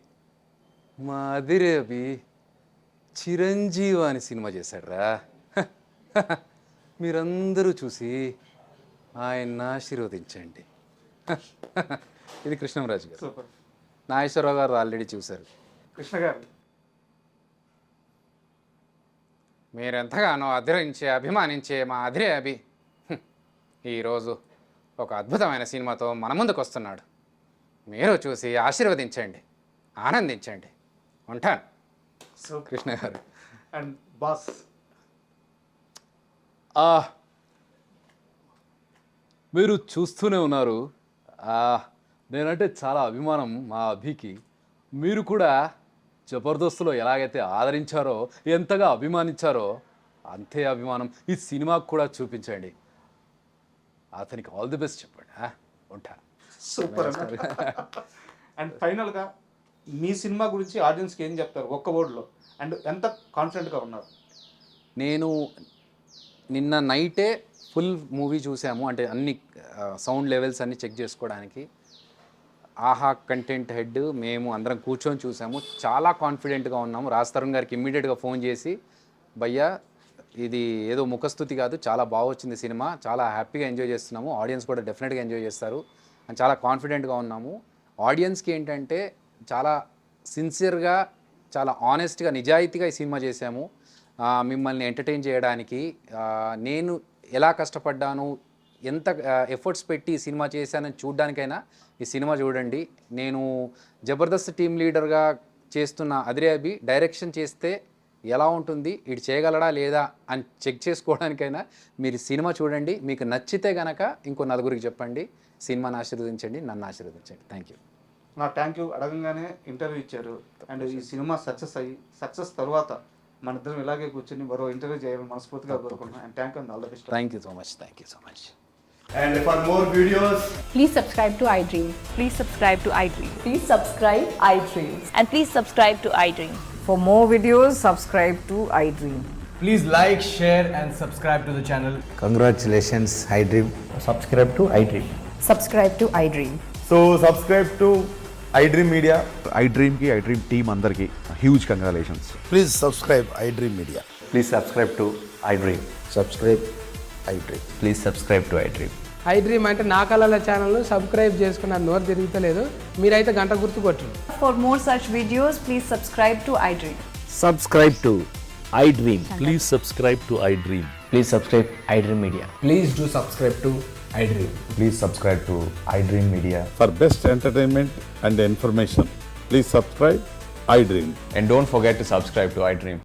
మా అదిరేబి చిరంజీవి అని సినిమా చేశాడ్రా. మీరందరూ చూసి ఆయన్ని ఆశీర్వదించండి. ఇది కృష్ణంరాజు గారు. సూపర్. నాగేశ్వరరావు గారు ఆల్రెడీ చూశారు. కృష్ణ గారు, మీరెంతగానో అభిమానించే మా అదిరే అభి ఈరోజు ఒక అద్భుతమైన సినిమాతో మన ముందుకు వస్తున్నాడు. మీరు చూసి ఆశీర్వదించండి, ఆనందించండి. ఉంటాను. సో కృష్ణ గారు. అండ్ బాస్, మీరు చూస్తూనే ఉన్నారు, నేనంటే చాలా అభిమానం మా అభికి. మీరు కూడా జబర్దస్త్లో ఎలాగైతే ఆదరించారో, ఎంతగా అభిమానించారో అంతే అభిమానం ఈ సినిమాకు కూడా చూపించండి. అతనికి ఆల్ ది బెస్ట్ చెప్పండి. ఉంటా. సూపర్. అండ్ ఫైనల్గా మీ సినిమా గురించి ఆడియన్స్కి ఏం చెప్తారు ఒక్క వర్డ్లో, అండ్ ఎంత కాన్ఫిడెంట్గా ఉన్నారు? నేను నిన్న నైటే ఫుల్ మూవీ చూసాము, అంటే అన్ని సౌండ్ లెవెల్స్ అన్నీ చెక్ చేసుకోవడానికి. ఆహా కంటెంట్ హెడ్ మేము అందరం కూర్చొని చూసాము, చాలా కాన్ఫిడెంట్గా ఉన్నాము. రాజ్ తరుణ్ గారికి ఇమ్మీడియట్గా ఫోన్ చేసి, భయ్యా ఇది ఏదో ముఖస్థుతి కాదు, చాలా బాగా వచ్చింది సినిమా, చాలా హ్యాపీగా ఎంజాయ్ చేస్తున్నాము, ఆడియన్స్ కూడా డెఫినెట్గా ఎంజాయ్ చేస్తారు అని చాలా కాన్ఫిడెంట్గా ఉన్నాము. ఆడియన్స్కి ఏంటంటే చాలా సిన్సియర్గా, చాలా ఆనెస్ట్గా, నిజాయితీగా ఈ సినిమా చేశాము. మిమ్మల్ని ఎంటర్టైన్ చేయడానికి నేను ఎలా కష్టపడ్డాను, ఎంత ఎఫర్ట్స్ పెట్టి ఈ సినిమా చేశానని చూడడానికైనా ఈ సినిమా చూడండి. నేను జబర్దస్త్ టీమ్ లీడర్గా చేస్తున్న అదిరే అభి డైరెక్షన్ చేస్తే ఎలా ఉంటుంది, ఇటు చేయగలడా లేదా అని చెక్ చేసుకోవడానికైనా మీరు సినిమా చూడండి. మీకు నచ్చితే గనక ఇంకో 4 చెప్పండి. సినిమాని ఆశీర్వదించండి, నన్ను ఆశీర్వదించండి. Thank you. Thank you. అడగంగానే ఇంటర్వ్యూ ఇచ్చారు, అండ్ ఈ సినిమా సక్సెస్ తర్వాత మన ఇద్దరం ఇలాగే కూర్చొని మరో ఇంటర్వ్యూ చేయాలని మనస్ఫూర్తిగా కోరుకుంటున్నాను. And thank you all the best. Thank you so much, thank you so much. And for more videos, Please subscribe to iDream. Please subscribe to iDream. Please subscribe iDream. And please subscribe to iDream. For more videos, subscribe to iDream. please like, share and subscribe to the channel. Congratulations, iDream. Subscribe to iDream. Subscribe to iDream. So subscribe to iDream Media. iDream की iDream team अंदर की huge congratulations. Please subscribe iDream Media. Please subscribe to iDream. Subscribe iDream. Please subscribe to iDream. iDream అంటే నా కళల ఛానల్ను subscribe చేసుకున్న నోరు తిరుగుతలేదు, మీరైతే గంట గుర్తు కొట్టండి. For more such videos, please subscribe to iDream. Subscribe to iDream. Please subscribe to iDream. Please subscribe iDream Media. Please do subscribe to iDream. Please subscribe to iDream Media. For best entertainment and information, please subscribe iDream. And don't forget to subscribe to iDream.